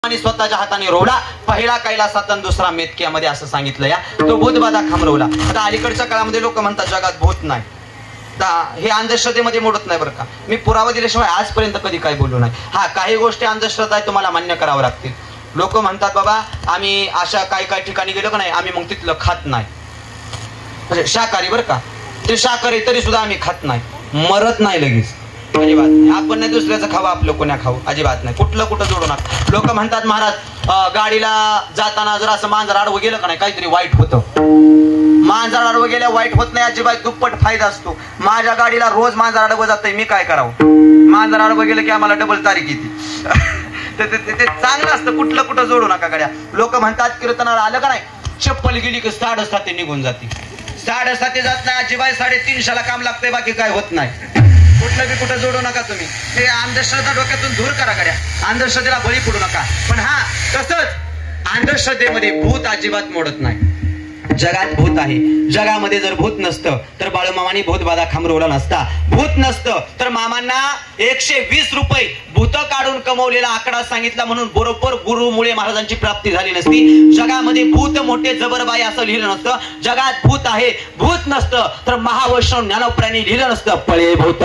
आणि स्वतःच्या हाताने रोवला, पहिला कैलासात आणि दुसरा मेतक्यामध्ये असं सांगितलं या. तो भूतबाधा खामरवला. आता अलीकडच्या काळामध्ये लोक म्हणतात जगात भूत नाही. हे अंधश्रद्धेमध्ये मोडत नाही बरं का. मी पुरावा दिल्याशिवाय आजपर्यंत कधी काही बोललो नाही. हा, काही गोष्टी अंधश्रद्धा आहे, तुम्हाला मान्य करावं लागतील. लोक म्हणतात बाबा आम्ही अशा काही काही ठिकाणी गेलो का नाही, आम्ही मग तिथलं खात नाही. म्हणजे शाकाहारी बरं का, ते शाकाहारी तरी सुद्धा आम्ही खात नाही, मरत नाही लगेच. अजिबात नाही. आपण नाही दुसऱ्याचं खावं, आपलं कोण्या खाऊ, अजिबात नाही. कुठलं कुठं जोडू नका. लोक म्हणतात महाराज गाडीला जाताना जर असं मांजर आडवं गेलं का नाही काहीतरी वाईट होतं. मांजर आडवं गेल्या वाईट होत नाही, अजिबात दुप्पट फायदा असतो. माझ्या गाडीला रोज मांजर आडवं जातंय, मी काय करावं. मांजर आडवं गेलं की आम्हाला डबल तारीख येते. ते चांगलं असतं. कुठलं कुठं जोडू नका गाड्या. लोक म्हणतात कीर्तनाला आलं का नाही, चप्पल गेली की 7:30 निघून जाते. 7:30 जात नाही अजिबात. 3:30 काम लागतंय, बाकी काय होत नाही. कुठलं बी कुठं जोडू नका तुम्ही. हे अंधश्रद्धा डोक्यातून दूर करा गाड्या. अंधश्रद्धेला बळी पडू नका. पण हा, तसंच अंधश्रद्धेमध्ये भूत अजिबात मोडत नाही. जगात भूत आहे. जगामध्ये जर भूत नसतं तर बाळूमामांनी भूतबाधा खामरवला नसता. भूत नसतं तर मामांना 120 रुपये भूत काढून कमवलेला आकडा सांगितला, म्हणून बरोबर गुरुमुळे महाराजांची प्राप्ती झाली नसती. जगामध्ये भूत मोठे जबरबाई असं लिहिलं नसतं. जगात भूत आहे, भूत नसतं तर महावैष्णव ज्ञानोपरांनी लिहिलं नसतं, पळे भूत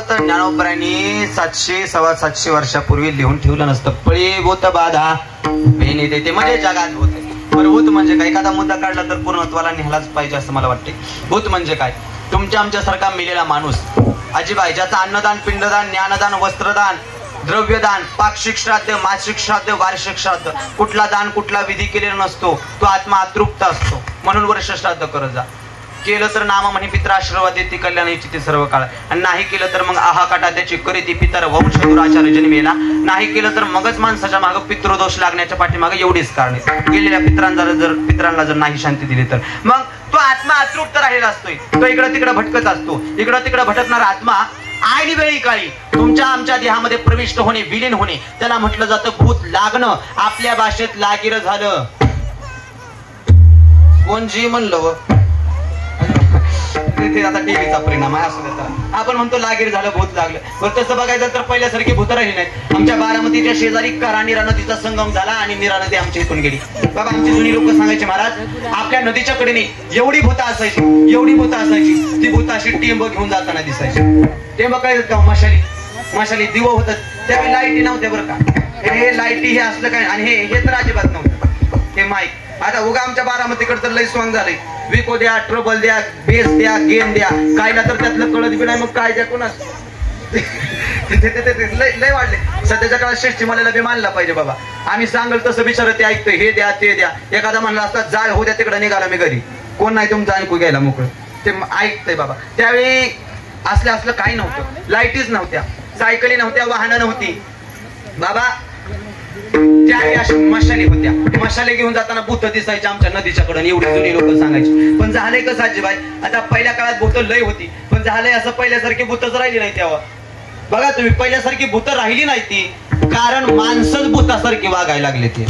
तर ज्ञानोबरांनी 700-750 वर्षापूर्वी लिहून ठेवलं नसतं. पळी भूत बाधा बेनी देते. म्हणजे जगात भूत आहे. पण भूत म्हणजे काय, एखादा मुद्दा काढला तर पूर्णत्वाला निघालाच पाहिजे असं मला वाटते. भूत म्हणजे काय, तुमच्या आमच्यासारखा मेलेला माणूस अजिबाई, ज्याचा अन्नदान, पिंडदान, ज्ञानदान, वस्त्रदान, द्रव्यदान, पाक्षिक श्राद्ध, मासिक श्राद्ध, वार्षिक श्राद्ध, कुठला दान कुठला विधी केलेला नसतो. तो आत्मा अतृप्त असतो. म्हणून वर्ष श्राद्ध करत जा. केलं तर नाम म्हणे पित्र आशीर्वाद देते कल्याण इच्छिते सर्व काळ. आणि नाही केलं तर मग आहा काटा त्याची करीती पितर वंश दुराचार्य जन्मेला. नाही केलं तर मगच माणसाच्या मागे पितृदोष लागण्याच्या पाठीमागे एवढीच कारणे. गेलेल्या पितरांना जर नाही शांती दिली तर मग तो आत्मा अतृप्त राहिलेला असतोय. तो इकडं तिकडं भटकत असतो. इकडं तिकडं भटकणारा आत्मा आईनी वेळी काळी तुमच्या आमच्या देहामध्ये प्रविष्ट होणे, विलीन होणे, त्याला म्हटलं जातं भूत लागणं. आपल्या भाषेत लागीर झालं. कोण जी म्हणलं ते आता टीव्हीचा परिणाम आहे. असं देतात आपण म्हणतो लागीर झालं, भूत लागलं. पण तसं बघायचं तर पहिल्यासारखी भूत राहिली नाहीत. आमच्या बारामतीच्या शेजारी करा नीरा नदीचा संगम झाला आणि नीरा नदी आमच्या इथून गेली. बाबा आमची जुनी लोक सांगायचे, महाराज आपल्या नदीच्या कडेने एवढी भूत असायची, एवढी भूत असायची. ती भूत अशी टेंब घेऊन जाताना दिसायची. टेंब काय का, मशाली दिवं होत. त्यावेळी लाईटी नव्हत्या बरं का. हे लाईटी हे असलं काय, आणि हे तर अजिबात नव्हतं. हे माईक. आता उगा आमच्या बारामतीकडे तर लई स्वांग झालंय. विको द्या, ट्रबल द्या, बेस द्या, गेम द्या, कायला तर त्यातलं कळत बी नाही. मग काय द्या कोणास लय वाढले. सध्याच्या काळात श्रेष्ठी मला बी मानला पाहिजे बाबा. आम्ही सांगल तसं बिचार ते ऐकतोय. हे द्या ते द्या. एखादा म्हणला असता जाळ हो द्या, तिकडे निघाला मी घरी, कोण नाही तुमचं ऐकू घ्यायला मोकळं. ते ऐकतंय बाबा. त्यावेळी असलं काही नव्हतं. लाईटीच नव्हत्या, सायकली नव्हत्या, वाहनं नव्हती बाबा. त्यावेळी अशी मशाली होत्या. मशाली घेऊन जाताना भूत दिसायची आमच्या नदीच्याकडे. एवढी जुनी लोक सांगायची. पण झालंय कसं आजीबाई, आता पहिल्या काळात भूत लय होती. पण झालंय असं पहिल्यासारखी भूतच राहिली नाही. तेव्हा बघा तुम्ही, पहिल्यासारखी भूत राहिली नाही ती, कारण माणसंच भूतासारखी वागायला लागले. ते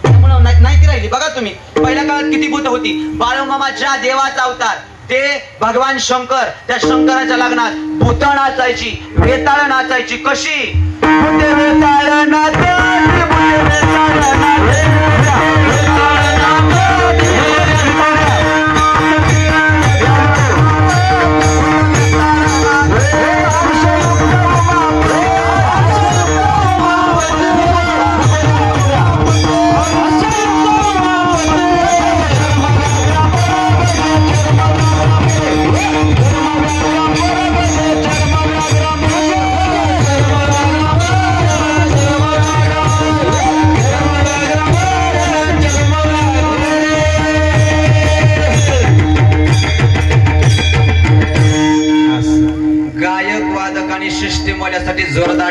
नाही ती राहिली. बघा तुम्ही पहिल्या काळात किती भूत होती. बाळूमामाच्या देवाचा अवतार ते भगवान शंकर, त्या शंकराच्या लग्नात भूत नाचायची, वेताळ नाचायची. कशी वेताळ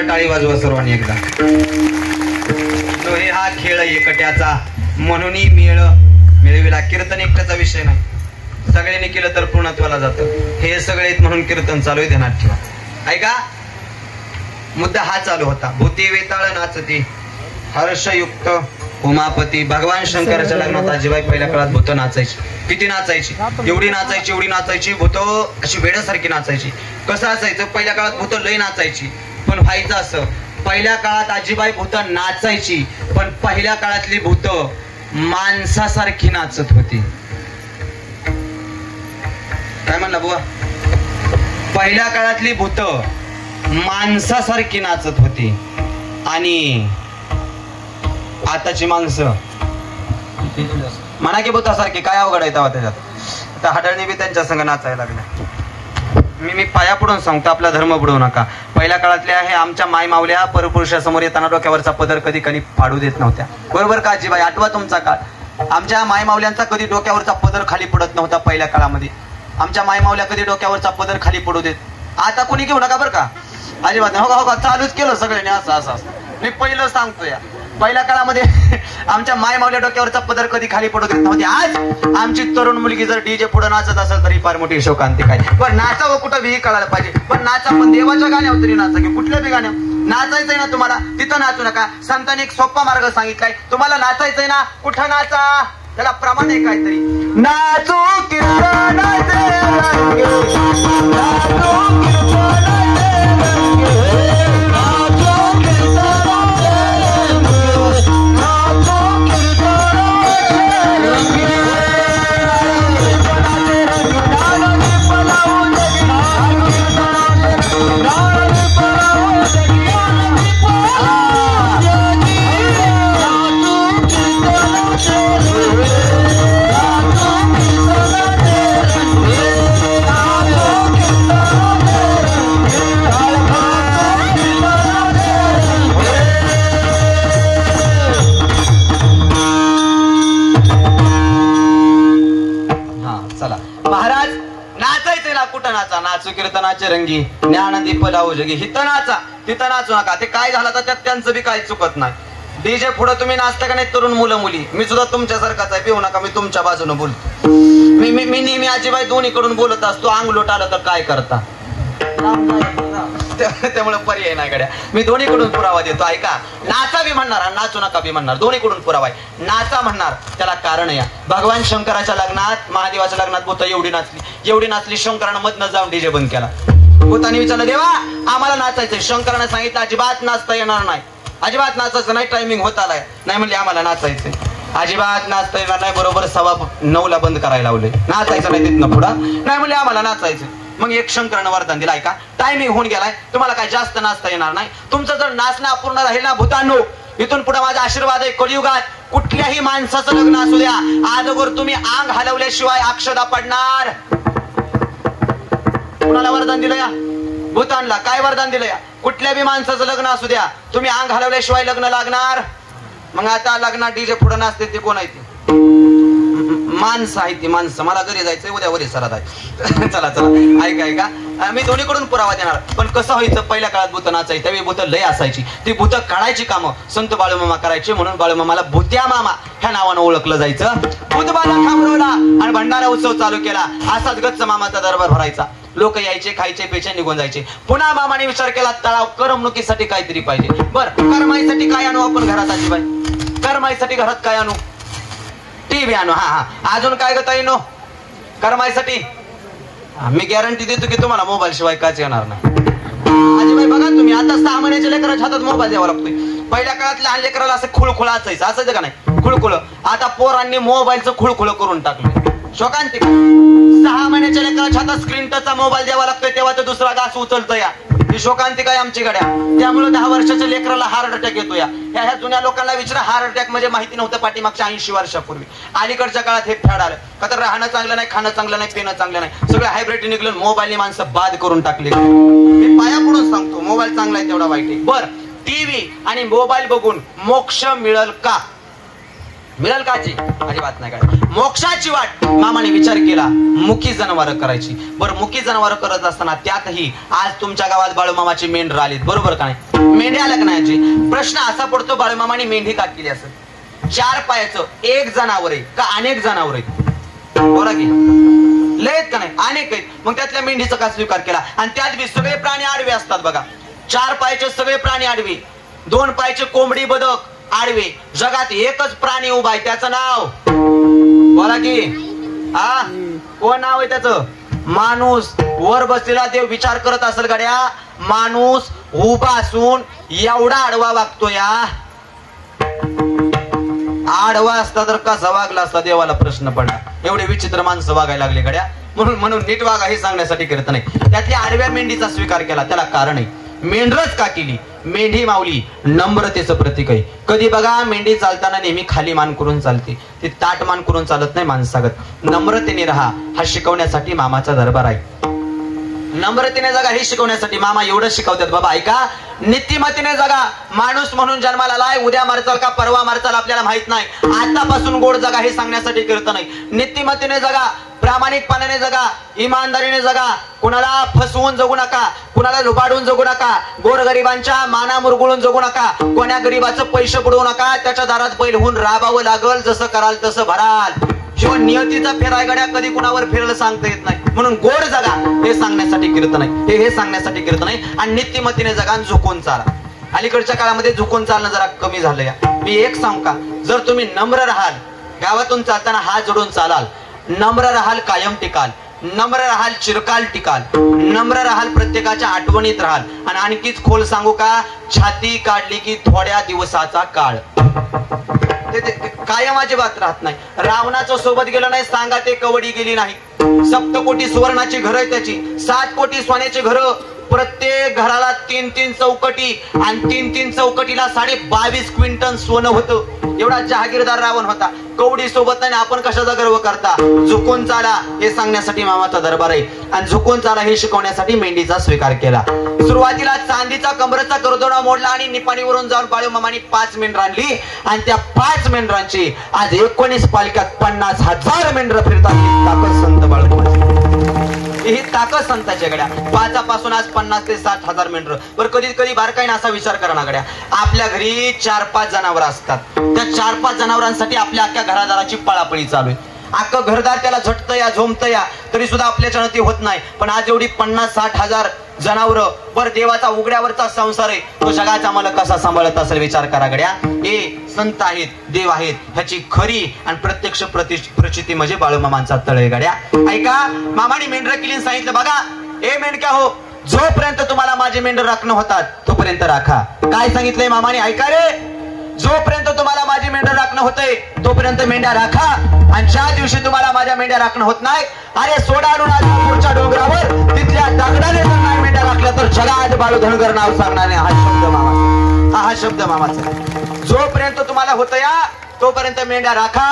टाळी वाजवा सर्वांनी एकदा. हे हा खेळ एकट्याचा म्हणून मेळ मिळविला. कीर्तन एकट्याचा विषय नाही, सगळ्यांनी केलं तर पूर्णत्वाला जातं. हे सगळे म्हणून कीर्तन चालू आहे, ध्यानात ठेवा. ऐका, मुद्दा हा चालू होता. भूती वेताळ नाचती हर्षयुक्त उमापती. भगवान शंकराच्या लग्नात आजीबाई पहिल्या काळात भूत नाचायची. किती नाचायची? एवढी नाचायची, एवढी नाचायची. भूत अशी वेड्यासारखी नाचायची. कसं असायचं, पहिल्या काळात भूत लय नाचायची. पण व्हायचं असं, पहिल्या काळात आजीबाई भूत नाचायची, पण पहिल्या काळातली भूत माणसासारखी नाचत होती. काय म्हणला बुवा? पहिल्या काळातली भूत माणसासारखी नाचत होती आणि आताची माणसं म्हणा की भूतासारखी. काय अवघड आहे तेव्हा त्याच्यात. आता हडळणी बी त्यांच्या संग नाचायला लागल्या. मी पाया पडून सांगतो, आपला धर्म बुडवू नका. पहिल्या काळातल्या हे आमच्या माय मावल्या परपुरुषासमोर येताना डोक्यावरचा पदर कधी कधी पाडू देत नव्हत्या. बरोबर का आजीबाई? आठवा तुमचा काळ. आमच्या माय मावल्यांचा कधी डोक्यावरचा पदर खाली पडत नव्हता पहिल्या काळामध्ये. आमच्या माय मावल्या कधी डोक्यावरचा पदर खाली पडू देत. आता कोणी घेऊ नका बरं का, अजिबात नाही. हो का चालूच केलं सगळ्यांनी असं असं असं. मी पहिलं सांगतोय, पहिल्या काळामध्ये आमच्या माय मावल्या डोक्यावरचा पदर कधी खाली पडू देत नव्हते. आज आमची तरुण मुलगी जर डीजे पुढे नाचत असेल तरी फार मोठी शोकांती. काय पण नाचावं कुठं बी कळायला पाहिजे. पण नाचा, पण देवाच्या गाण्यावर तरी नाचा की कुठल्या बी गाण्यावर. नाचायचंय ना तुम्हाला, तिथं नाचू नका. संतांनी एक सोपा मार्ग सांगितलाय. तुम्हाला नाचायचंय ना, कुठं नाचा, त्याला प्रमाण आहे काहीतरी. नाचू कीर्तन नाचू कीर्तनाचे रंगी ज्ञानदीप लावू जगी. हिथं नाचा, तिथं नाचू नका. ते काय झालं तर त्यात त्यांचं बी काही चुकत नाही. डीजे पुढे तुम्ही नाचता का नाही तरुण मुलं मुली, मी सुद्धा तुमच्यासारखाच आहे. पिऊ नका, मी तुमच्या बाजूने बोलतो. मी नेहमी आजीबाई दोन्हीकडून बोलत असतो. अंगलोट आलं तर काय करता, त्यामुळे पर्याय नाही गड्या. मी दोन्हीकडून पुरावा देतो. ऐका, नाचा बी म्हणणार, नाचू नका बी म्हणणार. दोन्हीकडून पुरावा आहे. नाचा म्हणणार त्याला कारण आहे. भगवान शंकराच्या लग्नात, महादेवाच्या लग्नात भूत एवढी नाचली शंकरानं मधनं जाऊन डीजे बंद केला. भूतानी विचारलं, देवा आम्हाला नाचायचंय. शंकरानं सांगितलं अजिबात नाचता येणार नाही, अजिबात नाचायचं नाही, टायमिंग होत आलाय. नाही म्हणले आम्हाला नाचायचंय, अजिबात नाचता येणार नाही. बरोबर 9:15 बंद करायला लावले. नाचायचं नाही तिथनं पुढं. नाही म्हणले आम्हाला नाचायचं. मग एक शंकरानं वरदान दिलं, ऐका टायमिंग होऊन गेलाय, तुम्हाला काय जास्त नाचता येणार नाही. तुमचं जर नाचणं अपूर्ण राहील ना भूतांनो, इथून पुढे माझा आशीर्वाद आहे. कलियुगात कुठल्याही माणसाचं लग्न असू द्या, आजवर तुम्ही अंग हलवल्याशिवाय अक्षदा पडणार. कुणाला वरदान दिलं या? भूतानला. काय वरदान दिलं या? कुठल्या बी माणसाचं लग्न असू द्या, तुम्ही अंग हलवल्याशिवाय लग्न लागणार. मग आता लग्नात डीजे पुढे नाचते ते कोण आहे? ती माणसं आहे. ती माणसं. मला घरी जायचंय, उद्या वरी सरात आहे. चला चला, ऐका मी दोन्हीकडून पुरावा देणार. पण कसं व्हायचं, पहिल्या काळात भूत नाचायची, त्यावेळी भूत लय असायची. ती भूत काढायची कामं संत बाळूमामा करायचे. म्हणून बाळूमामाला भूत्या मामा ह्या नावानं ओळखलं जायचं. भूतबाधा थांबवला आणि भंडारा उत्सव चालू केला. असाच गच्च मामाचा दरबार भरायचा. लोक यायचे, खायचे, प्यायचे, निघून जायचे. पुन्हा मामाने विचार केला, तळाव करमणुकीसाठी काहीतरी पाहिजे. बर, करमाईसाठी काय आणू आपण घरात? आजीबाई, करमाईसाठी घरात काय आणू? टीव्ही आणू. हा, अजून काय गता येणो करमाईसाठी? मी गॅरंटी देतो की तुम्हाला मोबाईल शिवाय काच येणार नाही. आजीबाई बघा तुम्ही, आता 6 महिन्याच्या लेकराच्या हातात मोबाईल द्यावा लागतोय. पहिल्या काळात लहान लेकराला असं खुळखुळ असायचं, असायचं का नाही? खुळखुळ. आता पोरांनी मोबाईलचं खुळखुळ करून टाकलं. शोकांतिक. 6 महिन्याच्या लेकराच्या हातात स्क्रीन टचचा मोबाईल द्यावा लागतोय, तेव्हा तो दुसरा घास उचलतो. या ही शोकांतिक आहे आमची गड्या. त्यामुळे 10 वर्षाच्या लेकराला हार्ट अटॅक येतो. ह्या जुन्या लोकांना विचारा, हार्ट अटॅक म्हणजे माहिती नव्हतं पाठीमागच्या 80 वर्षापूर्वी. अलीकडच्या काळात हे फॅड आलं का? तर राहणं चांगलं नाही, खाणं चांगलं नाही, पिणं चांगलं नाही, सगळं हायब्रिड निघलं. मोबाईलने माणसं बाद करून टाकले. मी पाया पडून सांगतो, मोबाईल चांगला आहे तेवढा वाईट आहे. बर, टीव्ही आणि मोबाईल बघून मोक्ष मिळेल का? मिळेल का जी? अजिबात नाही काय. मोक्षाची वाट मामाने विचार केला, मुकी जनावर करायची. बरं, मुकी जनावर करत असताना त्यातही आज तुमच्या गावात बाळूमामाची मेंढर आलीत, बरोबर का नाही? मेंढ्या आल्या का नाही जी? प्रश्न असा पडतो, बाळूमामाने मेंढी का केली असं? 4 पायाचं एक जनावर आहे का अनेक जनावर आहेत? बोला की, लय आहेत का नाही? अनेक आहेत. मग त्यातल्या मेंढीचा का स्वीकार केला? आणि त्यात बी सगळे प्राणी आडवे असतात बघा. 4 पायाचे सगळे प्राणी आडवे, 2 पायाचे कोंबडी बदक आडवे. जगात एकच प्राणी उभा आहे, त्याचं नाव बोला की, हा कोण नाव आहे त्याचं? माणूस. वर बसलेला देव विचार करत असेल गड्या, माणूस उभा असून एवढा आडवा वागतो या. आडवा असता तर कसा वागला असता देवाला प्रश्न पडला. एवढे विचित्र माणसं वागायला लागले गड्या. म्हणून नीट वागा हे सांगण्यासाठी करत नाही. त्यातल्या आडव्या मेंढीचा स्वीकार केला, त्याला कारण आहे. मेंढरच का केली? मेंढी माऊली नम्रतेचं प्रतीक आहे. कधी बघा मेंढी चालताना नेहमी खाली मान करून चालते, ती ताट मान करून चालत नाही माणसागत. नम्रतेने राहा हा शिकवण्यासाठी मामाचा दरबार आहे. नम्रतेने जगा हे शिकवण्यासाठी मामा एवढं शिकवतात. बाबा ऐका, नीतिमतीने जगा. माणूस म्हणून जन्माला आलाय, उद्या मरचाल का परवा मरचाल आपल्याला माहित नाही. आतापासून गोड जगा हे सांगण्यासाठी करत नाही. नीतिमतीने जगा, प्रामाणिकपणाने जगा, इमानदारीने जगा. कुणाला फसवून जगू नका, कुणाला लुबाडून जगू नका, गोरगरिबांच्या माना मुरगुळून जगू नका, कोण्या गरीबाचं पैसे बुडवू नका. त्याच्या दारात बैल होऊन राबावं लागल, जसं कराल तसं भराल. शिवाय नियतीचा फेरायगड्या कधी कुणावर फिरलं सांगता येत नाही. म्हणून गोड जगा हे सांगण्यासाठी कीर्तन आहे, हे सांगण्यासाठी कीर्तन आहे. आणि नीतिमतीने जगा, झुकून चाला. अलीकडच्या काळामध्ये झुकून चालणं जरा कमी झालं या. मी एक सांगू का, जर तुम्ही नम्र राहाल, गावातून चालताना हात जोडून चालाल, नम्र राहाल कायम टिकाल, नम्र राहाल चिरकाल टिकाल, नम्र राहाल प्रत्येकाच्या आठवणीत राहाल. आणि आणखीच खोल सांगू का, छाती काढली की थोड्या दिवसाचा काळ कायम अजिबात राहत नाही. रावणाचं सोबत गेलं नाही सांगा ते कवडी गेली नाही. 7 कोटी सुवर्णाची घर आहे त्याची, 7 कोटी सोन्याची घर. प्रत्येक घराला 3-3 चौकटी, आणि 3-3 चौकटीला 22.5 क्विंटल सोनं होतं. एवढा जहागीरदार रावण होता. कवडी सोबत नाही, आपण कशाचा गर्व करता? झुकून चाला हे सांगण्यासाठी मामाचा दरबार आहे. आणि झुकून चाला हे शिकवण्यासाठी मेंढीचा स्वीकार केला. सुरुवातीला चांदीचा कमरेचा करदोडा मोडला आणि निपाणीवरून जाऊन बाळूमामांनी 5 मेंढर आणली. आणि त्या 5 मेंढरांची आज 19 पालिकात 50,000 मेंढर फिरतात. ही ताकद संत बाळूमामाची, ही ताकद संतांच्या गड्या. 5 पासून आज 50 ते 60,000 मेंढर. बरं, कधी कधी बारकाईने असा विचार करा ना गड्या, आपल्या घरी 4-5 जनावर असतात. त्या 4-5 जनावरांसाठी आपल्या अख्ख्या घरादाराची पळापळी चालू आहे. अख्खं घरदार त्याला झटतं या झोमतं या, तरी सुद्धा आपल्याच्यानं ते होत नाही. पण आज एवढी 50-60,000 जनावर, बर देवाचा उघड्यावरचा संसार आहे, तो जगाचा मला कसा सांभाळत असेल विचार करा गड्या. हे संत आहेत, देव आहेत, ह्याची खरी आणि प्रत्यक्ष प्रचिती म्हणजे बाळूमामांचा तळ आहे गड्या. ऐका, मामाने मेंढर केली सांगितलं, बघा ए मेंढक्या हो, जोपर्यंत तुम्हाला माझे मेंढर राखणं होतात तोपर्यंत राखा. काय सांगितलंय मामाने? ऐका रे, जोपर्यंत तुम्हाला माझी मेंढर राखणं होतंय तोपर्यंत मेंढ्या राखा. आणि ज्या दिवशी तुम्हाला माझ्या मेंढ्या राखणं होत नाही, अरे सोडा आणून आजपूरच्या डोंगरावर तिथल्या दगडाने जर नाही मेंढ्या राखल्या तर जगात बाळू धनगर नाव सांगणार नाही. हा शब्द मामाचा, हा शब्द मामाचा. जोपर्यंत तुम्हाला होत या तोपर्यंत मेंढ्या राखा,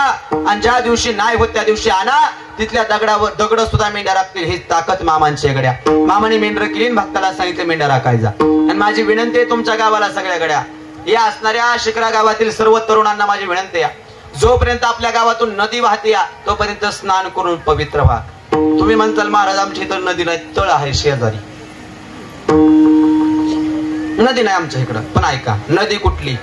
आणि ज्या दिवशी नाही होत त्या दिवशी आणा. तिथल्या दगडावर दगड सुद्धा मेंढ्या राखतील. ही ताकद मामांची गड्या. मामाने मेंढर केली, भक्ताला सांगितलं मेंढ्या राखायचा. आणि माझी विनंती आहे तुमच्या गावाला सगळ्या गड्या, या असणाऱ्या शिकरा गावातील सर्व तरुणांना माझी विनंती आहे, जोपर्यंत आपल्या गावातून नदी वाहते या तोपर्यंत स्नान करून पवित्र व्हा. तुम्ही म्हणताल महाराज आमच्या इथं नदी नाही, तळ आहे शेजारी. नदी नाही आमच्या इकडं, पण ऐका, नदी कुठली?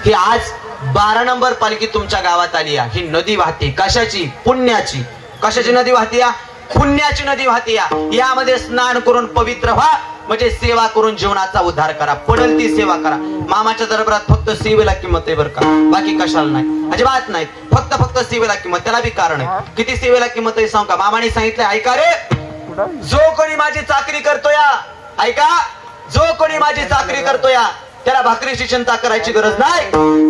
ही आज 12 नंबर पालखी तुमच्या गावात आली आहे. ही नदी वाहते कशाची? पुण्याची. कशाची नदी वाहते या? पुण्याची नदी वाहते या. यामध्ये स्नान करून पवित्र व्हा, म्हणजे सेवा करून जीवनाचा उद्धार करा. पडेल ती सेवा करा. मामाच्या दरबारात फक्त सेवेला किंमत आहे बरं का, बाकी कशाला नाही, अजिबात नाही. फक्त सेवेला किंमत. त्याला बी कारण आहे. किती सेवेला किंमत आहे सांग का? मामाने सांगितलं, ऐका रे, जो कोणी माझी चाकरी करतो या, ऐका, जो कोणी माझी चाकरी करतो या त्याला भाकरीची चिंता करायची गरज नाही.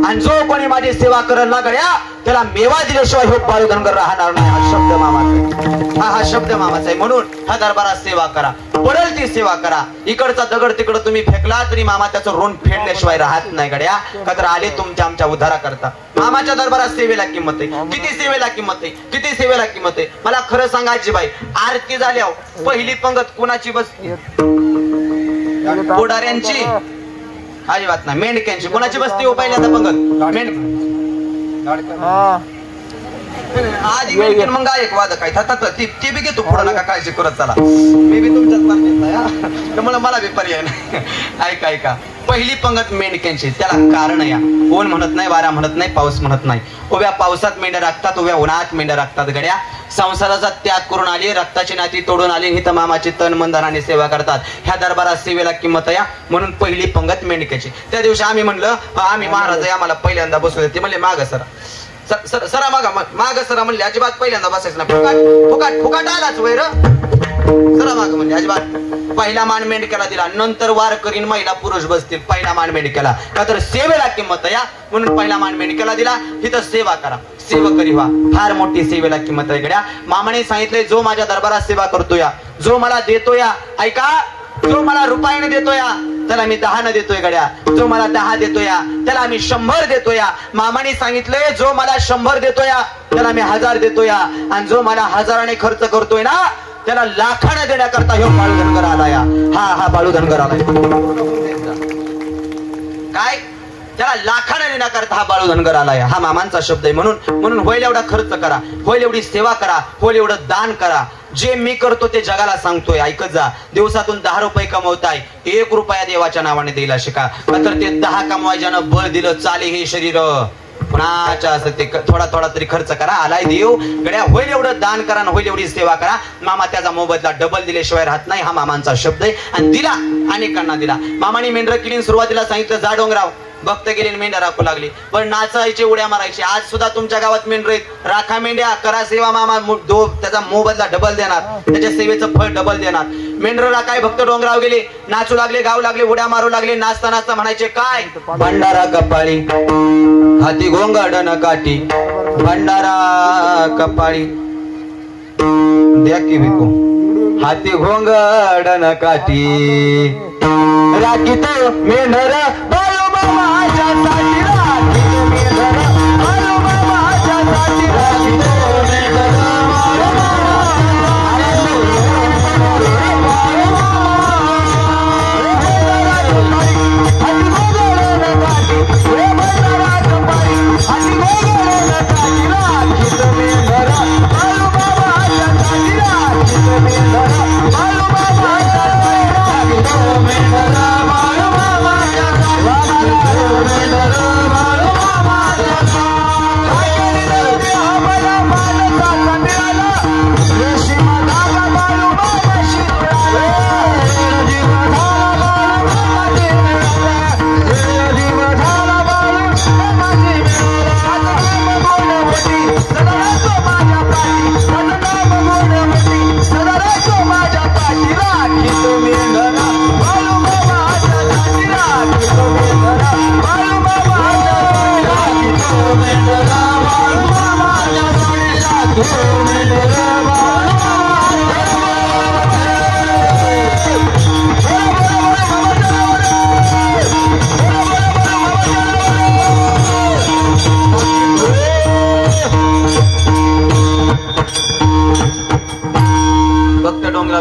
आणि जो कोणी माझी सेवा करल ना गड्या त्याला मेवा दिल्याशिवाय हे बाळू धनगर राहणार नाही. हा शब्द मामाचा, हा शब्द मामाचा आहे. म्हणून हा दरबारात सेवा करा, पडेल ती सेवा करा. इकडचा दगड तिकडं तुम्ही फेकला तरी मामा त्याचं ऋण फेडल्याशिवाय राहत नाही गड्या. का तर आले तुमच्या आमच्या उद्धारा करता. मामाच्या दरबारात सेवेला किंमत आहे. किती सेवेला किंमत आहे? किती सेवेला किंमत आहे? मला खरं सांगायची बाई, आरती झाल्यावर पहिली पंगत कुणाची बसते? पुढाऱ्यांची? अजिबात नाही. मेंढक्यांची. कोणाची बसती हो पहिल्यांदा पंगत? आधी मेंढकेन मग गायक वाद काय ते बी घेतो पुढं नका काळजी करत चला मी बी तुमच्याच मार्केटला त्यामुळे मला बी पर्याय नाही ऐका ऐका पहिली पंगत मेंढक्यांची त्याला कारण या ऊन म्हणत नाही वारा म्हणत नाही पाऊस म्हणत नाही उभ्या पावसात मेंढ्या राखतात उभ्या उन्हात मेंढ्या राखतात गड्या संसाराचा त्याग करून आली रक्ताची नाती तोडून आली हित मामाची तन मन धनाने सेवा करतात ह्या दरबारात सेवेला किंमत या म्हणून पहिली पंगत मेंढक्याची त्या दिवशी आम्ही म्हणलं आम्ही महाराज आम्हाला पहिल्यांदा बसवले ते म्हणले माग सरा माग सरा म्हणले अजिबात पहिल्यांदा बसायचं ना फुकाट फुकाट आलाच वैर सरा माग म्हणले अजिबात पहिला मान मेंढक्याला दिला नंतर वार करीन महिला पुरुष बसतील पहिला मान मेंढक्याला का तर सेवेला किंमत या म्हणून पहिला मान मेंढक्याला दिला तिथं सेवा करा सेवकरी व्हा फार मोठी सेवेला किंमत आहे गड्या मामाने सांगितले जो माझ्या दरबारात सेवा करतो या जो मला देतो या ऐका जो मला रुपयाने देतो या त्याला मी 10 देतोय गड्या जो मला 10 देतोय त्याला मी 100 देतोय मामाने सांगितलंय जो मला 100 देतोय त्याला मी 1000 देतोय आणि जो मला 1000 खर्च करतोय ना त्याला लाखाने देण्याकरता ह्यो बाळू धनगर आलाय हा बाळू धनगर आलाय काय त्याला लाखाने देण्याकरता हा बाळू धनगर आलाय हा मामांचा शब्द आहे म्हणून होईल एवढा खर्च करा होईल एवढी सेवा करा होईल एवढं दान करा जे मी करतो ते जगाला सांगतोय ऐकत जा दिवसातून 10 रुपये कमवताय 1 रुपया देवाच्या नावाने द्यायला शिका तर ते 10 कमवायच्यानं बळ दिलं चाले हे शरीर पुन्हाच्या असं ते थोडा तरी खर्च करा आलाय देव गड्या होईल एवढं दान करा होईल एवढी सेवा करा मामा त्याचा मोबदला डबल दिल्याशिवाय राहत नाही हा मामांचा शब्द आहे आणि दिला अनेकांना दिला मामाने मेंढर केली सुरुवातीला सांगितलं जा डोंगराव भक्त गेले मेंढ्या राखू लागली पण नाचायचे उड्या मारायचे आज सुद्धा तुमच्या गावात मेंढर आहेत राखा मेंढ्या करा सेवा मामा त्याचा मोबदला डबल देणार त्याच्या सेवेचं फळ डबल देणार मेंढर राखाय भक्त डोंगराव गेले नाचू लागले गाऊ लागले उड्या मारू लागले नाचता नाचता म्हणायचे काय भंडारा कपाळी हाती घोंगाडन काठी भंडारा कपाळी द्या की विकू हाती घोंगाडन काठी राखी तो मेंढर माझ्यासाठी राखी मेंढर बाळू माझ्यासाठी राखी मेंढर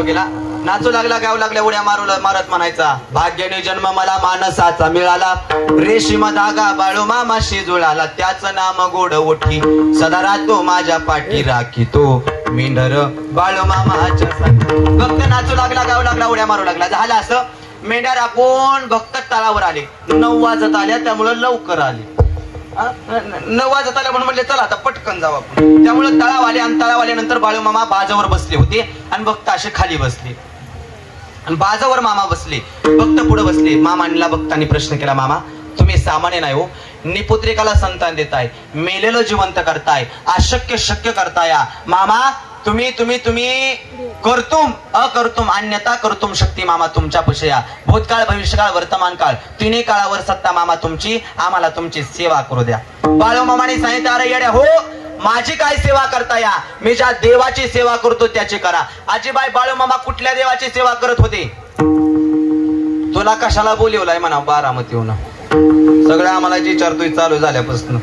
गेला नाचू लागला गाव लागल्या उड्या मारत म्हणायचा भाग्याने जन्म मला मानसाचा मिळाला रेशीम धागा बाळू मामाशी जुळाला त्याचं नाम गोड ओठी सदा राहतो माझ्या पाठी राखी तो मेंढर बाळू मामाच्या भक्त नाचू लागला गाव लागला उड्या मारू लागला झालं असं मेंढ्या राखून भक्त तळावर आले 9 वाजत आल्या त्यामुळे लवकर आले 9 वाजत आल्या म्हणून म्हणले चला आता पटकन जाऊ आपण त्यामुळे तळाव आले आणि तळाव आल्यानंतर बाळू मामा बाजावर बसले होते आणि भक्त असे खाली बसले आणि बाजावर मामा बसले भक्त पुढे बसले मामांना भक्तांनी प्रश्न केला मामा तुम्ही सामान्य नाही हो निपुत्रिकाला संतान देताय मेलेलं जिवंत करताय अशक्य शक्य करताय मामा तुम्ही तुम्ही तुम्ही करतुम अकर्तुम अन्यथा करतुम शक्ती मामा तुमच्या पशया भूतकाळ भविष्यकाळ वर्तमान काळ तिन्ही काळावर सत्ता मामा तुमची आम्हाला तुमची सेवा करू द्या बाळू मामाने सांगितलं अरे येड्या हो माझी काय सेवा करता या मी ज्या देवाची सेवा करतो त्याची करा आजीबाई बाळू मामा कुठल्या देवाची सेवा करत होते तुला कशाला बोलवलाय म्हणा बारामतीहून सगळं आम्हाला विचारतोय चालू झाल्यापासून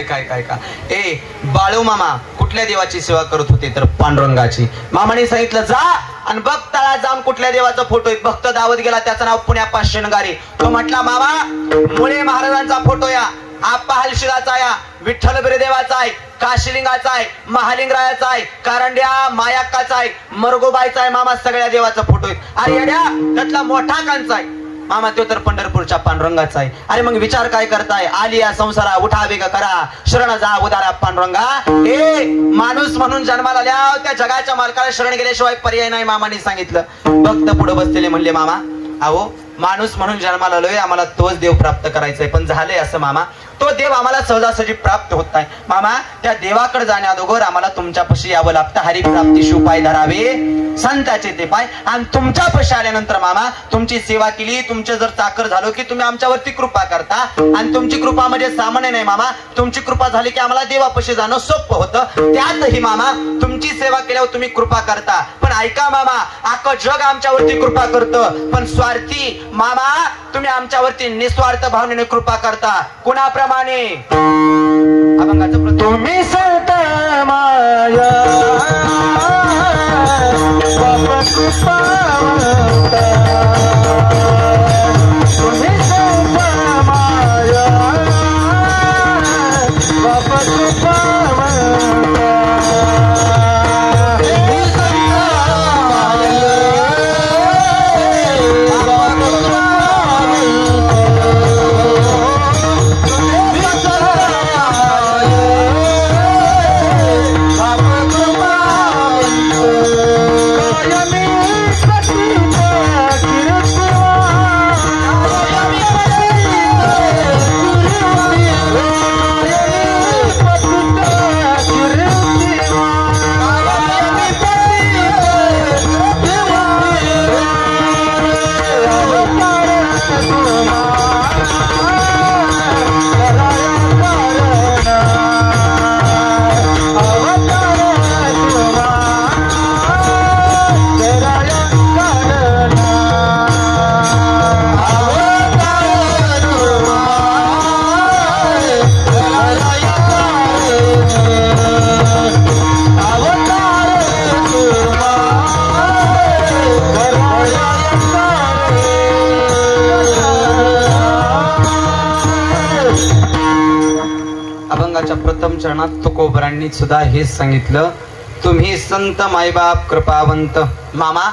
काय ए बाळू मामा कुठल्या देवाची सेवा करत होते तर पांडुरंगाची मामाने सांगितलं जा आणि बघ तळा जाऊन कुठल्या देवाचा फोटो आहे भक्त दावत गेला त्याचं नाव पुण्या 500 नगारे तो म्हटला मामा मुळे महाराजांचा फोटो या आप्पा हलशिदाचा आहे, विठ्ठल बिरदेवाचा आहे, काशिलिंगाचा आहे, महालिंगरायाचा आहे, कारंड्या मायाक्काचा आहे, मरगोबाईचा आहे मामा, सगळ्या देवाचा फोटो आहे. अरे येड्या त्यातला मोठा कांचा आहे मामा, तो तर पंढरपूरच्या पांडुरंगाचा आहे. अरे मग विचार काय करताय, आली या संसारा उठा वेग करा, शरण जा उदारा पांडुरंगा. ए माणूस म्हणून जन्माला आल्या त्या जगाच्या मालकाला शरण गेल्याशिवाय पर्याय नाही मामाने सांगितलं. भक्त पुढे बसलेले म्हणले मामा अहो माणूस म्हणून जन्माला आलोय, आम्हाला तोच देव प्राप्त करायचंय, पण झालंय असं मामा, तो देव आम्हाला सहजासहजी प्राप्त होत नाही मामा. त्या देवाकडे जाण्या अगोदर आम्हाला तुमच्यापाशी यावं लागतं. हरिप्राप्ती शिवपाय धरावे संताचे ते पाय. आणि तुमच्यापाशी आल्यानंतर मामा तुमची सेवा केली, तुमचे जर चाकर झालो की तुम्ही आमच्यावरती कृपा करता. आणि तुमची कृपा म्हणजे सामान्य नाही मामा, तुमची कृपा झाली की आम्हाला देवापाशी जाणं सोपं होतं. त्यातही मामा तुमची सेवा केल्यावर तुम्ही कृपा करता, पण ऐका मामा अख्खं जग आमच्यावरती कृपा करतं, पण स्वार्थी मामा तुम्ही आमच्यावरती निस्वार्थ भावनेने कृपा करता. कुणाप्रमाणे अभंगाचं तुम्ही संत माया बाबा कृपावंत, तुम्ही संत माया बाबा कृपावंत, प्रथम चरणात तुकोबरांनी सुद्धा हेच सांगितलं, तुम्ही संत मायबाप कृपावंत. मामा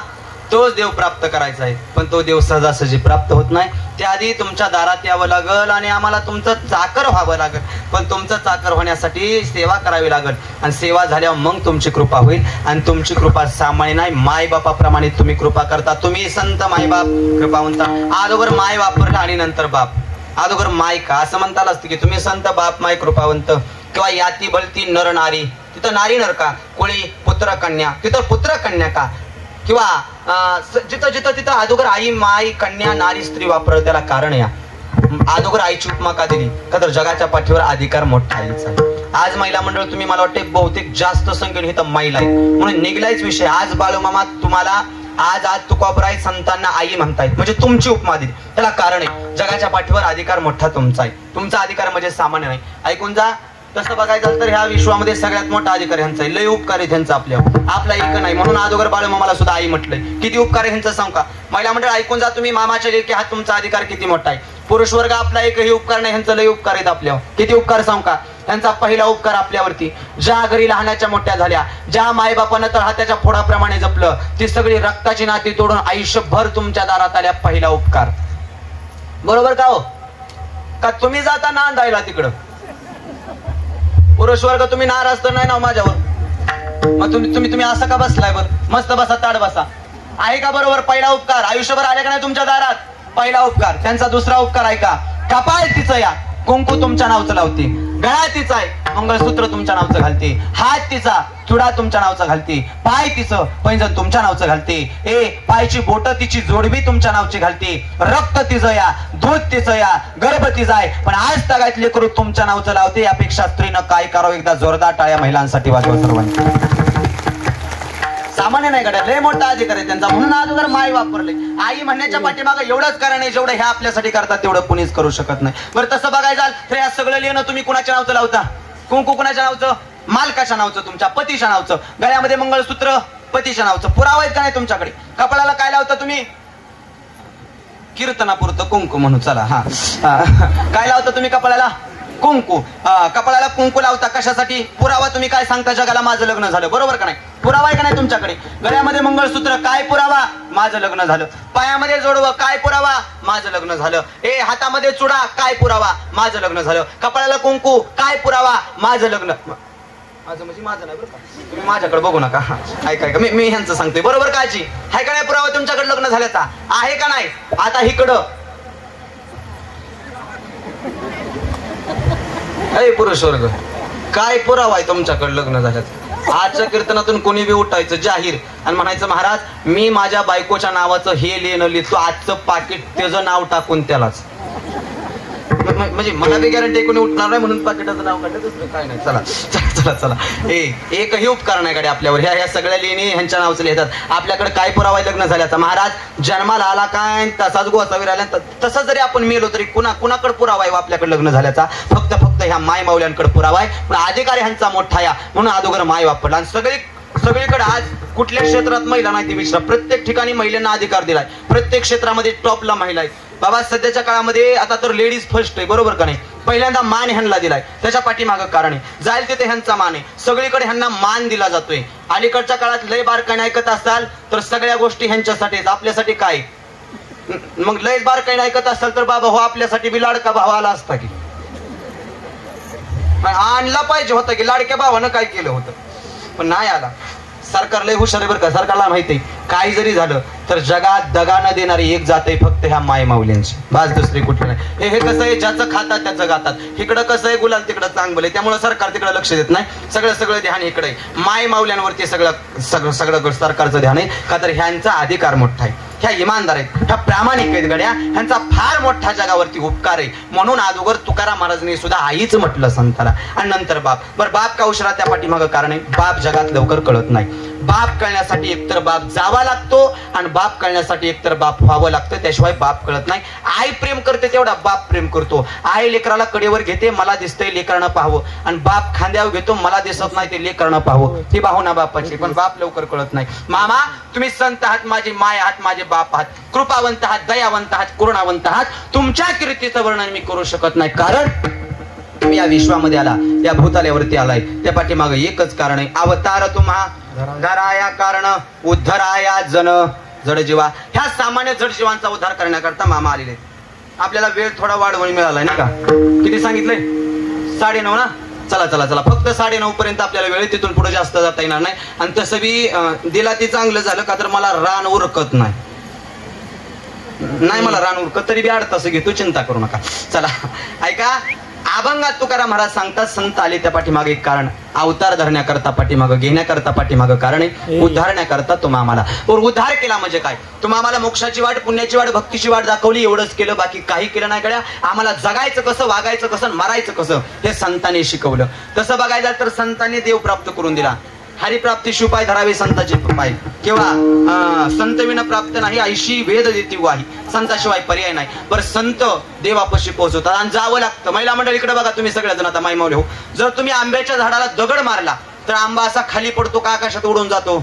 तोच देव प्राप्त करायचा आहे, पण तो देव सहजासहजी प्राप्त होत नाही. त्याआधी तुमच्या दारात यावं लागल आणि आम्हाला तुमचं चाकर व्हावं लागल. पण तुमचं चाकर होण्यासाठी सेवा करावी लागल, आणि सेवा झाल्यावर मग तुमची कृपा होईल. आणि तुमची कृपा सामान्य नाही, माय बापाप्रमाणे तुम्ही कृपा करता. तुम्ही संत मायबाप कृपावंत. अगोदर माय वापरला आणि नंतर बाप, अगोदर माय का असं म्हणता आलं असतं की तुम्ही संत बाप माय कृपावंत. किंवा याती बलती नर नारी, तिथं नारी नर का, कोळी पुत्र कन्या, तिथं पुत्र कन्या का. किंवा जिथं जिथं तिथं अगोदर आई माय कन्या नारी स्त्री वापर, त्याला कारण या अगोदर आईची उपमा का दिली का, तर जगाच्या पाठीवर अधिकार मोठा आईचा आहे. आज महिला मंडळ तुम्ही मला वाटते बहुतेक जास्त संख्येने इथं महिला आहे, म्हणून निघलायच विषय. आज बाळूमामा तुम्हाला आज तुकोबराय संतांना आई म्हणतायत, म्हणजे तुमची उपमा दिली, त्याला कारण आहे जगाच्या पाठीवर अधिकार मोठा तुमचा आहे. तुमचा अधिकार म्हणजे सामान्य नाही. ऐकून जा, तसं बघायचं तर ह्या विश्वामध्ये सगळ्यात मोठा अधिकार ह्यांचा आहे. लय उपकार आहे त्यांचा आपल्यावर, आपला एक नाही. म्हणून अगोदर बाळूमामाला सुद्धा आई म्हटलंय. किती उपकार आहे ह्यांचं सांगू का. महिला मंडळ ऐकून जा तुम्ही, मामाच्या लेकी हा तुमचा अधिकार किती मोठा आहे. पुरुष वर्ग आपला एकही उपकार नाही, ह्यांचं लय उपकार आहेत आपल्यावर. किती उपकार सांगू का. त्यांचा पहिला उपकार आपल्यावरती, ज्या घरी लहानाच्या मोठ्या झाल्या, ज्या मायबापानं तर हाताच्या फोडाप्रमाणे जपलं, ती सगळी रक्ताची नाती तोडून आयुष्यभर तुमच्या दारात आल्या. पहिला उपकार. बरोबर का हो. का तुम्ही जाता नांदायला तिकडं, पुरुष वर्ग तुम्ही नाराज तर नाही ना माझ्यावर. मग तुम्ही असं का बसलाय. बर मस्त बसा, ताड बसा. आहे का बरोबर. पहिला उपकार आयुष्यभर आले का नाही तुमच्या दारात, पहिला उपकार. त्यांचा दुसरा उपकार ऐका, कपाळ तिचं या कुंकू तुमच्या नावचं लावते, गळा तिचा आहे मंगळसूत्र तुमच्या नावचं घालते, हात तिचा चुडा तुमच्या नावचा घालते, पाय तिचं पैंजण तुमच्या नावचं घालते, पायची बोट तिची जोडवी तुमच्या नावची घालते, रक्त तिचं या, दूध तिचं या, गर्भ तिचा आहे. पण आज तगायत लेकरू तुमच्या नावचं लावते. यापेक्षा स्त्रीनं काय करावं. एकदा जोरदार टाळ्या महिलांसाठी वाजवा सर्वांनी. सामान्य नाही गड्या, लय मोठा अधिकार आहे त्यांचा. म्हणून आज जर माय वापरले. आई म्हणण्याच्या पाठीमागे एवढंच कारण आहे, जेवढं ह्या आपल्यासाठी करतात तेवढं कुणीच करू शकत नाही. बरं तसं बघायचं तर या सगळं लिहिणं तुम्ही कुणाच्या नावचं लावता. कुंकू कुणाच्या नावचं, मालकाच्या नावचं, तुमच्या पतीच्या नावचं. गळ्यामध्ये मंगळसूत्र पतीच्या नावचं. पुरावा आहेत का नाही तुमच्याकडे. कपाळाला काय लावता तुम्ही, कीर्तनापुरतं कुंकू म्हणून. चला हा काय लावता तुम्ही कपाळाला, कुंकू कपाळाला कुंकू लावता कशासाठी? पुरावा. तुम्ही काय सांगता जगाला? माझं लग्न झालं. बरोबर का नाही? पुरावा आहे का नाही तुमच्याकडे? गळ्यामध्ये मंगळसूत्र, काय पुरावा? माझं लग्न झालं. पायामध्ये जोडवं, काय पुरावा? माझं लग्न झालं. हातामध्ये चुडा, काय पुरावा? माझं लग्न झालं. कपाळाला कुंकू, काय पुरावा? माझं लग्न. माझं म्हणजे माझं नाही बरं का, तुम्ही माझ्याकडे बघू नका. ऐका ऐका, मी ह्यांचं सांगतोय. बरोबर का आजी? आहे का नाही पुरावा तुमच्याकडे लग्न झाल्याचा? आहे का नाही? आता इकडं पुरुष वर्ग, काय पुरावा आहे तुमच्याकडे लग्न झाल्याचं? आजच्या कीर्तनातून कोणी बी उठायचं जाहीर आणि म्हणायचं महाराज मी माझ्या बायकोच्या नावाचं हे लिहिणं लिहितो, आजचं पाकिट त्याचं नाव टाकून त्यालाच. म्हणजे मला बी गॅरंटी कोणी उठणार नाही म्हणून पाकिटाचं नाव काढलं, दुसरं काय नाही. चला चला चला, एकही उपकार नाही कडे आपल्यावर. ह्या सगळ्या लेणी ह्यांच्या नावाचं लिहितात. आपल्याकडे काय पुरावा आहे लग्न झाल्याचा? महाराज जन्माला आला काय तसाच गोसावी राहिला, तसं जरी आपण मेलो तरी कुणाकडे पुरावा आहे आपल्याकडे लग्न झाल्याचा? फक्त ह्या माय माऊल्यांकडे पुरावा आहे. पण अधिकारी ह्यांचा मोठा या म्हणून अगोदर माय वापरला. आणि सगळीकडे आज कुठल्या क्षेत्रात महिला नाही ती विचारा, प्रत्येक ठिकाणी महिलांना अधिकार दिलाय. प्रत्येक क्षेत्रामध्ये टॉपला महिला आहेत बाबा. सध्याच्या काळामध्ये आता तर लेडीज फर्स्ट आहे. बरोबर का नाही? पहिल्यांदा मान ह्यांना दिलाय, त्याच्या पाठीमागं कारण आहे. जाईल तिथे ह्यांचा मान आहे. सगळीकडे ह्यांना मान दिला जातोय. अलीकडच्या काळात लय बारकाईने ऐकत असाल तर सगळ्या गोष्टी ह्यांच्यासाठी. आपल्यासाठी काय? मग लय बारकाईने ऐकत असाल तर बाबा हो आपल्यासाठी बी लाडका भाव आला असता की आणला पाहिजे होता की. लाडक्या भावानं काय केलं होतं पण नाही आला. सरकार लय हुशार आहे बरं का. सरकारला माहिती आहे काही जरी झालं तर जगात दगा न देणारी एक जात आहे फक्त ह्या माय माऊल्यांची, बाज दुसरी कुठली नाही. हे कसं आहे, ज्याचं खातात त्याचं गातात. इकडं कसं आहे, गुलाल तिकडं चांगलं आहे, त्यामुळे सरकार तिकडे लक्ष देत नाही. सगळं ध्यान इकडे आहे. माय माऊल्यांवरती सगळं सरकारचं ध्यान आहे. का तर ह्यांचा अधिकार मोठा आहे. ह्या इमानदार आहेत, ह्या प्रामाणिक आहेत गड्या. ह्यांचा फार मोठा जगावरती उपकार आहे. म्हणून अगोदर तुकाराम महाराजांनी सुद्धा आईच म्हटलं संताला आणि नंतर बाप. बरं बाप का उशिरा? त्या पाठीमागं कारण आहे. बाप जगात लवकर कळत नाही. बाप कळण्यासाठी एकतर बाप जावा लागतो आणि बाप कळण्यासाठी एकतर बाप व्हावं लागतं, त्याशिवाय बाप कळत नाही. आई प्रेम करते तेवढा बाप प्रेम करतो. आई लेकराला कडेवर घेते, मला दिसतंय लेकरानं पाहावं, आणि बाप खांद्यावर घेतो, मला दिसत नाही ते लेकरानं पाहावं. ती भावना बापाची, पण बाप लवकर कळत नाही. मामा तुम्ही संत आहात, माझी माय आहात, माझे बाप आहात, कृपावंत आहात, दयावंत आहात, करुणावंत आहात. तुमच्या कीर्तीचं वर्णन मी करू शकत नाही, कारण तुम्ही या विश्वामध्ये आला, या भूताल्यावरती आलाय. त्या पाठीमागे एकच कारण आहे. अवतार तुम्हा धराया कारण उद्धराया जन जडजीवा. ह्या सामान्य जडजीवांचा उद्धार करण्याकरता मामा आलेले. आपल्याला वेळ थोडा वाढवून मिळालाय ना का? किती सांगितलंय? 9:30 ना? चला चला चला, फक्त 9:30 पर्यंत आपल्याला वेळ, तिथून पुढे जास्त जाता येणार नाही. आणि तसं बी दिला ती चांगलं झालं का तर मला रान उरकत नाही. मला रान उरकत तरी बी 8 तास घेतो, चिंता करू नका. चला ऐका, अभंगात तुकाराम महाराज सांगतात संत आले त्या पाठीमागे एक कारण. अवतार धरण्याकरता पाठीमागं, घेण्याकरता पाठीमागं कारण आहे. उद्धारण्याकरता तुम्हा आम्हाला उद्धार केला म्हणजे काय? तुम्हा आम्हाला मोक्षाची वाट, पुण्याची वाट, भक्तीची वाट दाखवली, एवढंच केलं, बाकी काही केलं नाही गड्या. आम्हाला जगायचं कसं, वागायचं कसं, मरायचं कसं हे संतांनी शिकवलं. तसं बघायचं तर संतांनी देव प्राप्त करून दिला. हरिप्राप्ती शिवपाय धरावे संताचे पाय. केव्हा संत विना प्राप्त नाही, ऐशी वेद देती वाही. संताशिवाय पर्याय नाही. बरं संत देवापाशी पोहोचवतात आणि जावं लागतं. महिला मंडळ इकडे बघा, तुम्ही सगळेजण आता माय माऊली हो. जर तुम्ही आंब्याच्या झाडाला दगड मारला तर आंबा असा खाली पडतो का आकाशात उडून जातो?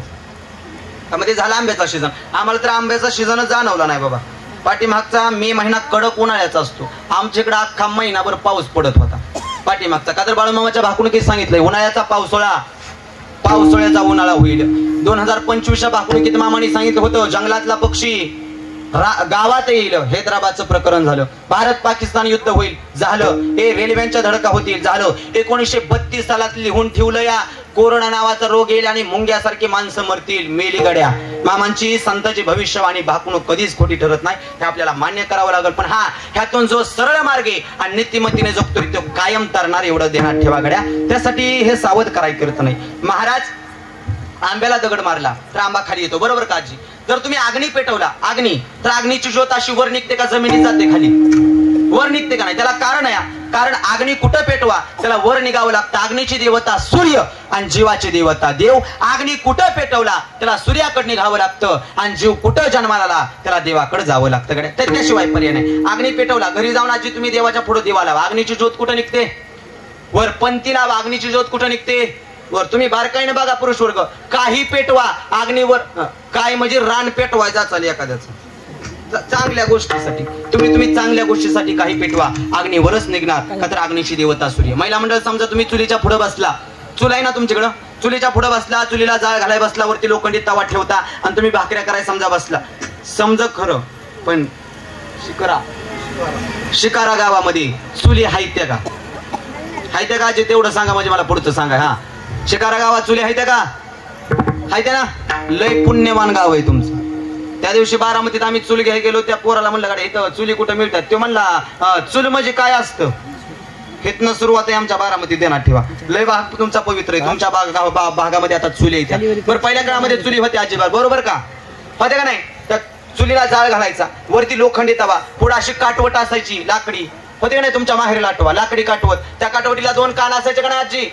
मध्ये झाला आंब्याचा सीझन. आम्हाला तर आंब्याचा सीझनच जाणवला नाही बाबा. पाठीमागचा मे महिना कडक उन्हाळ्याचा असतो. आमच्याकडे अख्खा महिनाभर पाऊस पडत होता पाठीमागचा. का तर बाळूमामाच्या भाकुणकीत सांगितलंय उन्हाळ्याचा पावसाळा, पावसाळ्याचा उन्हाळा होईल. 2025च्या भाकुणकीत मामाने सांगितलं होतं जंगलातला पक्षी गावात येईल. हैदराबादचं प्रकरण झालं. भारत पाकिस्तान युद्ध होईल, झालं. रेल्वेच्या धडका होतील, झालं. 1932 सालात लिहून ठेवलं या कोरोना नावाचा रोग येईल आणि मुंग्यासारखी माणसं मरतील, मेली गड्या. मामांची संतांची भविष्यवाणी भाकणूक कधीच खोटी ठरत नाही, हे आपल्याला मान्य करावं लागेल. पण ह्यातून जो सरळ मार्गे आणि नीतिमतीने जगतो तो कायम तरणार, एवढं ध्यानात ठेवा गड्या. त्यासाठी हे सावध करायचं करत नाही. महाराज आंब्याला दगड मारला तर आंबा खाली येतो, बरोबर का आजी? जर तुम्ही अग्नी पेटवला, अग्नी, तर अग्नीची ज्योत अशी वर निघते का जमिनीत जाते खाली? वर निघते का नाही? त्याला कारण आहे. कारण अग्नी कुठं पेटवा त्याला वर निघावं लागतं. अग्नीची देवता सूर्य आणि जीवाची देवता देव. अग्नी कुठं पेटवला त्याला सूर्याकडे निघावं लागतं आणि जीव कुठं जन्माला आला त्याला देवाकडे जावं लागतं. त्याशिवाय पर्याय नाही. अग्नी पेटवला, घरी जाऊन आजी तुम्ही देवाच्या पुढे देवा लावा. अग्नीची ज्योत कुठं निघते? वर. पंथी लावा, अग्नीची ज्योत कुठं निघते? वर. तुम्ही बारकाईने बघा पुरुष वर्ग, काही पेटवा अग्नीवर. काय म्हणजे रान पेटवायचा चालेल एखाद्याचं. चांगल्या गोष्टीसाठी तुम्ही चांगल्या गोष्टीसाठी काही पेटवा, अग्नीवरच निघणार का तर अग्नीची देवता सूर्य. महिला मंडळ समजा तुम्ही चुलीच्या पुढे बसला, चूल आहे ना तुमच्याकडं, चुलीच्या पुढे बसला, चुलीला जाळ घालाय बसला, वरती लोखंडी तवा ठेवता आणि तुम्ही भाकऱ्या करायला समजा बसला. समजा खरं पण शिकारा गावामध्ये चुली हायत्या का? हायत्या का? जे तेवढं सांगा म्हणजे मला पुढचं सांगा. हा, शिकारा गावात चुली हायत्या का? हायत्या ना? लय पुण्यवान गाव आहे तुमचं. त्या दिवशी बारामतीत आम्ही चूल घ्यायला गेलो, त्या पोराला म्हणलं गाडी इथं चुली कुठं मिळतात? तो म्हणला चूल म्हणजे काय असतं. हितनं सुरुवात आहे आमच्या बारामतीत, देणार ठेवा. लय भाग तुमचा पवित्र आहे. तुमच्या भागामध्ये आता चुली येत्या. बरं पहिल्या काळामध्ये चुली होते अजिबात, बरोबर का? होते का नाही? त्या चुलीला जाळ घालायचा, वरती लोखंडी तवा, पुढे अशी काटवट असायची लाकडी. होते का नाही तुमच्या माहेरी लाटवा, लाकडी काटवट. त्या काटवटीला 2 कान असायचे का नाही आजी?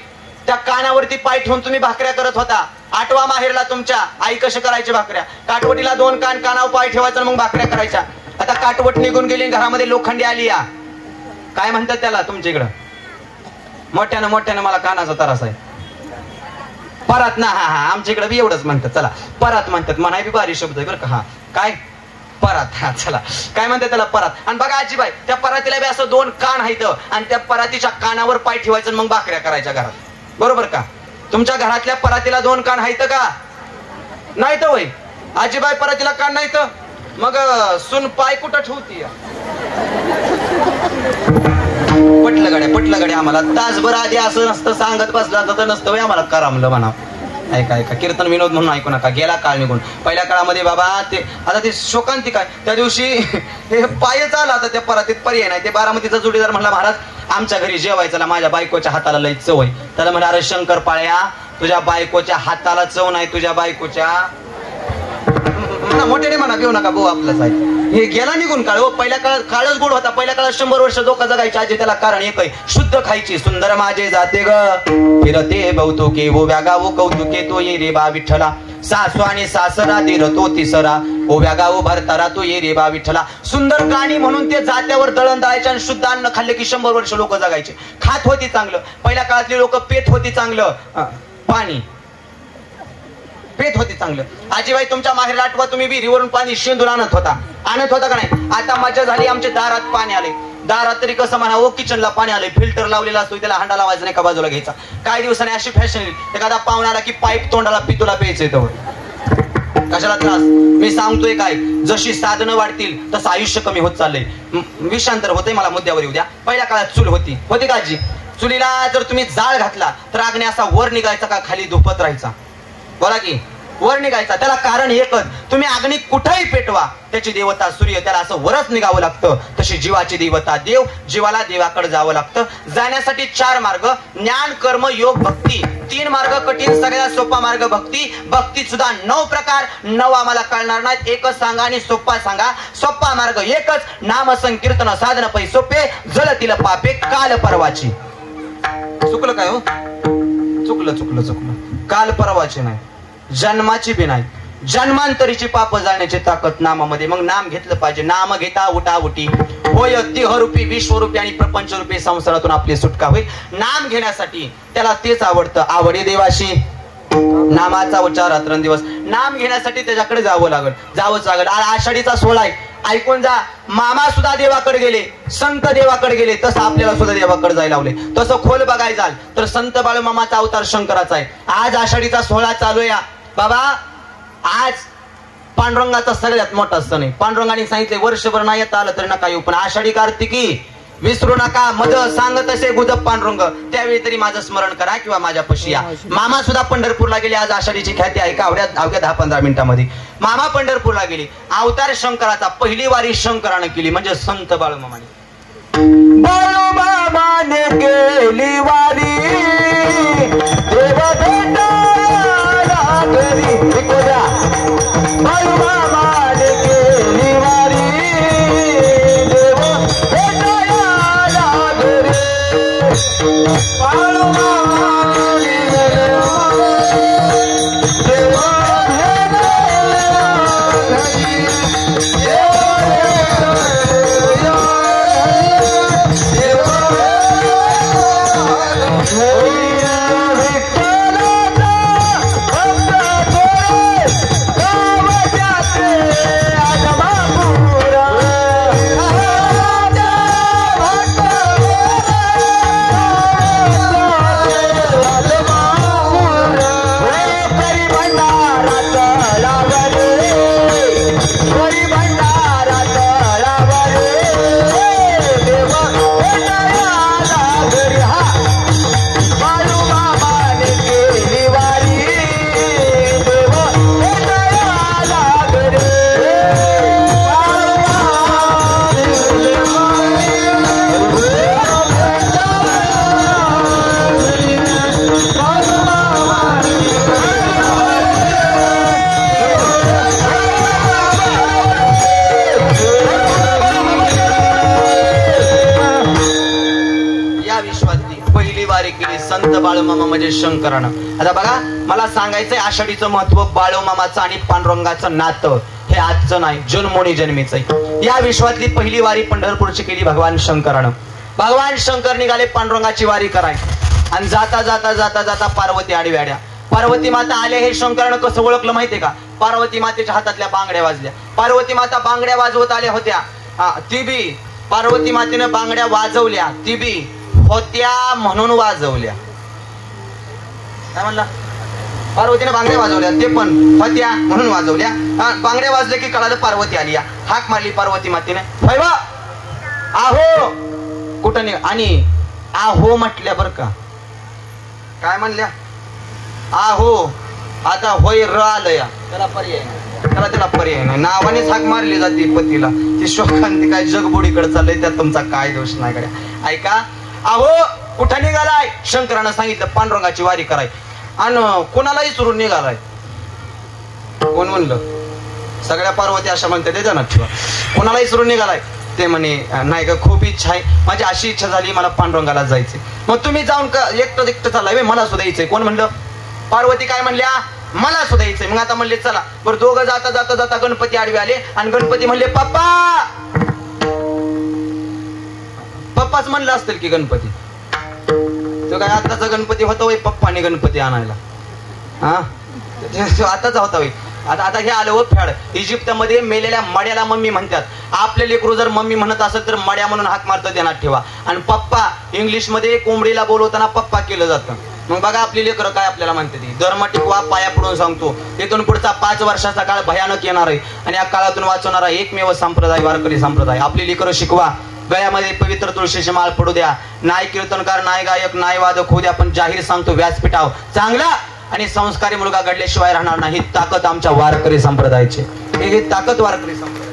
त्या कानावरती पाय ठेवून तुम्ही भाकऱ्या करत होता. आठवा माहेरला तुमच्या आई कशी करायची भाकऱ्या? काटवटीला 2 कान, कानावर पाय ठेवायचा मग भाकऱ्या करायच्या. आता काटवट निघून गेली, घरामध्ये लोखंडी आली. या काय म्हणतात त्याला तुमच्या इकडं? मोठ्यानं मला कानाचा त्रास आहे. परात ना? हा, आमच्या इकडे बी एवढंच म्हणतात. चला परात म्हणतात, म्हणाय बी भारी शब्द आहे बरं का. हा काय परात? हा चला काय म्हणतात त्याला? परात. आणि बघा आजीबाई, त्या परातीला बी असं 2 कान आहेत आणि त्या परातीच्या कानावर पाय ठेवायचं मग भाकऱ्या करायच्या घरात, बरोबर का? तुमच्या घरातल्या परातीला 2 कान आहेत का? नाही तर वय आजीबाई, परातीला कान नाही तर मग सून पाय कुठं ठेवती? पटलं गड्या आम्हाला. तासभर आधी असं नसतं सांगत बसला तर नसतं वय आम्हाला करामलं म्हणा. ऐका कीर्तन विनोद म्हणून ऐकू नका, गेला काळ निघून. पहिल्या काळामध्ये बाबा ते आता ते शोकांतिक आहे, त्या दिवशी हे पायच आला आता त्या परातीत पर्याय नाही. ते बारामतीचा जोडीदार म्हणला, महाराज आमच्या घरी जेवायचं, माझ्या बायकोच्या हाताला लय चव आहे. त्याला म्हणा, अरे शंकर पाळ्या, तुझ्या बायकोच्या हाताला चव नाही, तुझ्या बायकोच्या मोठ्याने म्हणा, घेऊ नका भाऊ आपलंच आहे. हे गेला निघून काळ. हो पहिल्या काळात काळच गोड होता. पहिल्या काळात 100 वर्ष लोक जगायचे. आजी त्याला कारण एक आहे, शुद्ध खायची. सुंदर माझे जाते ग फिरते बहुतुके, ओव्या गावो कौतुके, तो ये रे बा विठ्ठला. सासू आणि सासरा दिर तो तिसरा, ओव्या गावो भरतारा, तो ये रे बा विठ्ठला. सुंदर प्राणी म्हणून ते जात्यावर दळण दळायचे आणि शुद्ध अन्न खाल्ले की 100 वर्ष लोक जगायचे. खात होती चांगलं. पहिल्या काळातली लोक पेत होती चांगलं पाणी, पेत होती चांगलं. आजीबाई तुमच्या माहेरला आठवा, तुम्ही विहिरीवरून पाणी शेंदून आणत होता का नाही? आता मजा झाली, आमच्या दारात पाणी आले. दारात तरी कसं म्हणा, ओ किचनला पाणी आले, फिल्टर लावलेला असतो, त्याला हांडा लावायचा नाही का बाजूला घ्यायचा. काही दिवसांनी अशी फॅशन येईल, एखादा पाहुणा आला की पाईप तोंडाला पितूला प्यायचं येतं. कशाला त्रास? मी सांगतोय काय, जशी साधनं वाढतील तसं आयुष्य कमी होत चाललंय. विषांतर होतंय. मला मुद्द्यावर येऊ द्या. पहिल्या काळात चूल होती का आजी? चुलीला जर तुम्ही जाळ घातला तर अग्नी असा वर निघायचा का खाली धुपत राहायचा? बोला की वर निघायचा. त्याला कारण एकच, तुम्ही अग्नी कुठेही पेटवा, त्याची देवता सूर्य, त्याला असं वरच निघावं लागतं. तशी जीवाची देवता देव, जीवाला देवाकडे जावं लागतं. जाण्यासाठी 4 मार्ग, ज्ञान कर्म योग भक्ती. 3 मार्ग कठीण, सगळ्यात सोपा मार्ग भक्ती. भक्तीत सुद्धा 9 प्रकार, 9 आम्हाला कळणार नाहीत. एकच सांगा आणि सोपा सांगा. सोपा मार्ग एकच, नाम संकीर्तन साधन पै सोपे, जलतील पापे काल परवाची. चुकलं काय हो? चुकलं. काल परवाची नाही, जन्माची बी नाही, जन्मांतरीची पाप जाण्याची ताकद नामामध्ये. मग नाम घेतलं पाहिजे. नाम घेता उठा उठी होय, देहरूपी विश्वरूपी आणि प्रपंचरूपी संसारातून आपली सुटका होईल. नाम घेण्यासाठी त्याला तेच आवडतं. आवडे देवाशी नामाचा उच्चार रात्रंदिवस. नाम घेण्यासाठी त्याच्याकडे जावंच लागल. आषाढीचा 16 आहे, ऐकून जा. मामा सुद्धा देवाकडे गेले, संत देवाकडे गेले, तसं आपल्याला सुद्धा देवाकडे जायला लावले. तसं खोल बघायला जाल तर संत बाळूमामाचा अवतार शंकराचा आहे. आज आषाढीचा 16 चालू आहे बाबा. आज पांडुरंगाचा सगळ्यात मोठा सण आहे. पांडुरंगाने सांगितले, वर्षभर नाही येता आलं तरी नका येऊ, पण आषाढी कार्तिकी विसरू नका. मध सांगत असे गुजब पांडुरंग, त्यावेळी तरी माझं स्मरण करा किंवा माझ्या पशी या. मामा सुद्धा पंढरपूरला गेले. आज आषाढीची ख्याती आहे का? अवघ्या 10-15 मिनिटांमध्ये मामा पंढरपूरला गेले. अवतार शंकराचा, पहिली वारी शंकरानं केली, म्हणजे संत बाळूमामाने. बाळूमामाने केली वारी, देव भेटायला घरी. बाळूमामाने केली वारी, देव भेटायला घरी. बाळूमामाने देव या विश्वातली पहिली वारी केली संत बाळूमामा म्हणजे शंकरानं. आता बघा, मला सांगायचंय आषाढीचं महत्व, बाळूमामाचं आणि पांडुरंगाचं नातं हे आजचं नाही, जन्मोनी जन्मीचं. या विश्वातली पहिली वारी पंढरपूरची केली भगवान शंकरानं. भगवान शंकर निघाले पांडुरंगाची वारी कराय, आणि जाता जाता जाता जाता पार्वती आडव्या आल्या. पार्वती माता आले हे शंकरानं कसं ओळखलं माहितीये का? पार्वती मातेच्या हातातल्या बांगड्या वाजल्या. पार्वती माता बांगड्या वाजवत आल्या होत्या. ती बी पार्वती मातेनं बांगड्या वाजवल्या, ती बी होत्या म्हणून वाजवल्या. काय म्हणला? पार्वतीने बांगड्या वाजवल्या, ते पण होत्या म्हणून वाजवल्या. बांगड्या वाजल्या की कळालं पार्वती आली. हाक मारली पार्वती मातेने, भैवा आहो कुठं नाही. आणि आहो म्हटल्या बर का, काय म्हणल्या? आहो. आता होय र आलं या, त्याला पर्याय नाही, त्याला पर्याय नाही. नावानेच हाक मारली जाते पतीला. ती शोकांती काय जगबुडीकडे चाललंय, त्यात तुमचा काय दोष नाही गड्या. ऐका, अहो कुठं निघालाय? शंकरानं सांगितलं पांडुरंगाची वारी कराय, आणि कोणालाही सुरून निघालाय. कोण म्हणलं? सगळ्या पार्वती अशा म्हणते ते जाणार ठेवा. कोणालाही सुरून निघालाय? ते म्हणे नाही का, खूप इच्छा आहे माझी, अशी इच्छा झाली मला पांडुरंगाला जायचे. मग तुम्ही जाऊन का एकटं चाललाय? मला सुद्धा यायचंय. कोण म्हणलं? पार्वती काय म्हणल्या? मला सुद्धा यायचंय. मग आता म्हणले चला. बरं, दोघं जाता जाता जाता गणपती आडवे आले, आणि गणपती म्हणले पप्पा. पप्पाच म्हणलं असतील की गणपती. तो काय आताचा गणपती होता वय पप्पाने गणपती आणायला? आताच होता वय. आता हे आलं हो फॅड. इजिप्तमध्ये मेलेल्या मड्याला मम्मी म्हणतात. आपले लेकरू जर मम्मी म्हणत असेल तर मड्या म्हणून हाक मारतं, ध्यानात ठेवा. आणि पप्पा इंग्लिशमध्ये कोंबडीला बोलवताना पप्पा केलं जातं. मग बघा आपली लेकरं काय आपल्याला म्हणते ती. धर्म टिकवा, पाया पडून सांगतो. इथून पुढचा 5 वर्षाचा काळ भयानक येणार आहे, आणि या काळातून वाचवणारा एकमेव संप्रदाय वारकरी संप्रदाय. आपली लेकरं शिकवा. गळ्यामध्ये पवित्र तुळशीची माळ पडू द्या. नाय कीर्तनकार, नाय गायक, नाय वादक होऊ द्या, पण जाहीर सांगतो व्यासपीठावर चांगला आणि संस्कारी मुलगा घडल्याशिवाय राहणार नाही. ताकद आमच्या वारकरी संप्रदायाची, ही ताकद वारकरी संप्रदाय.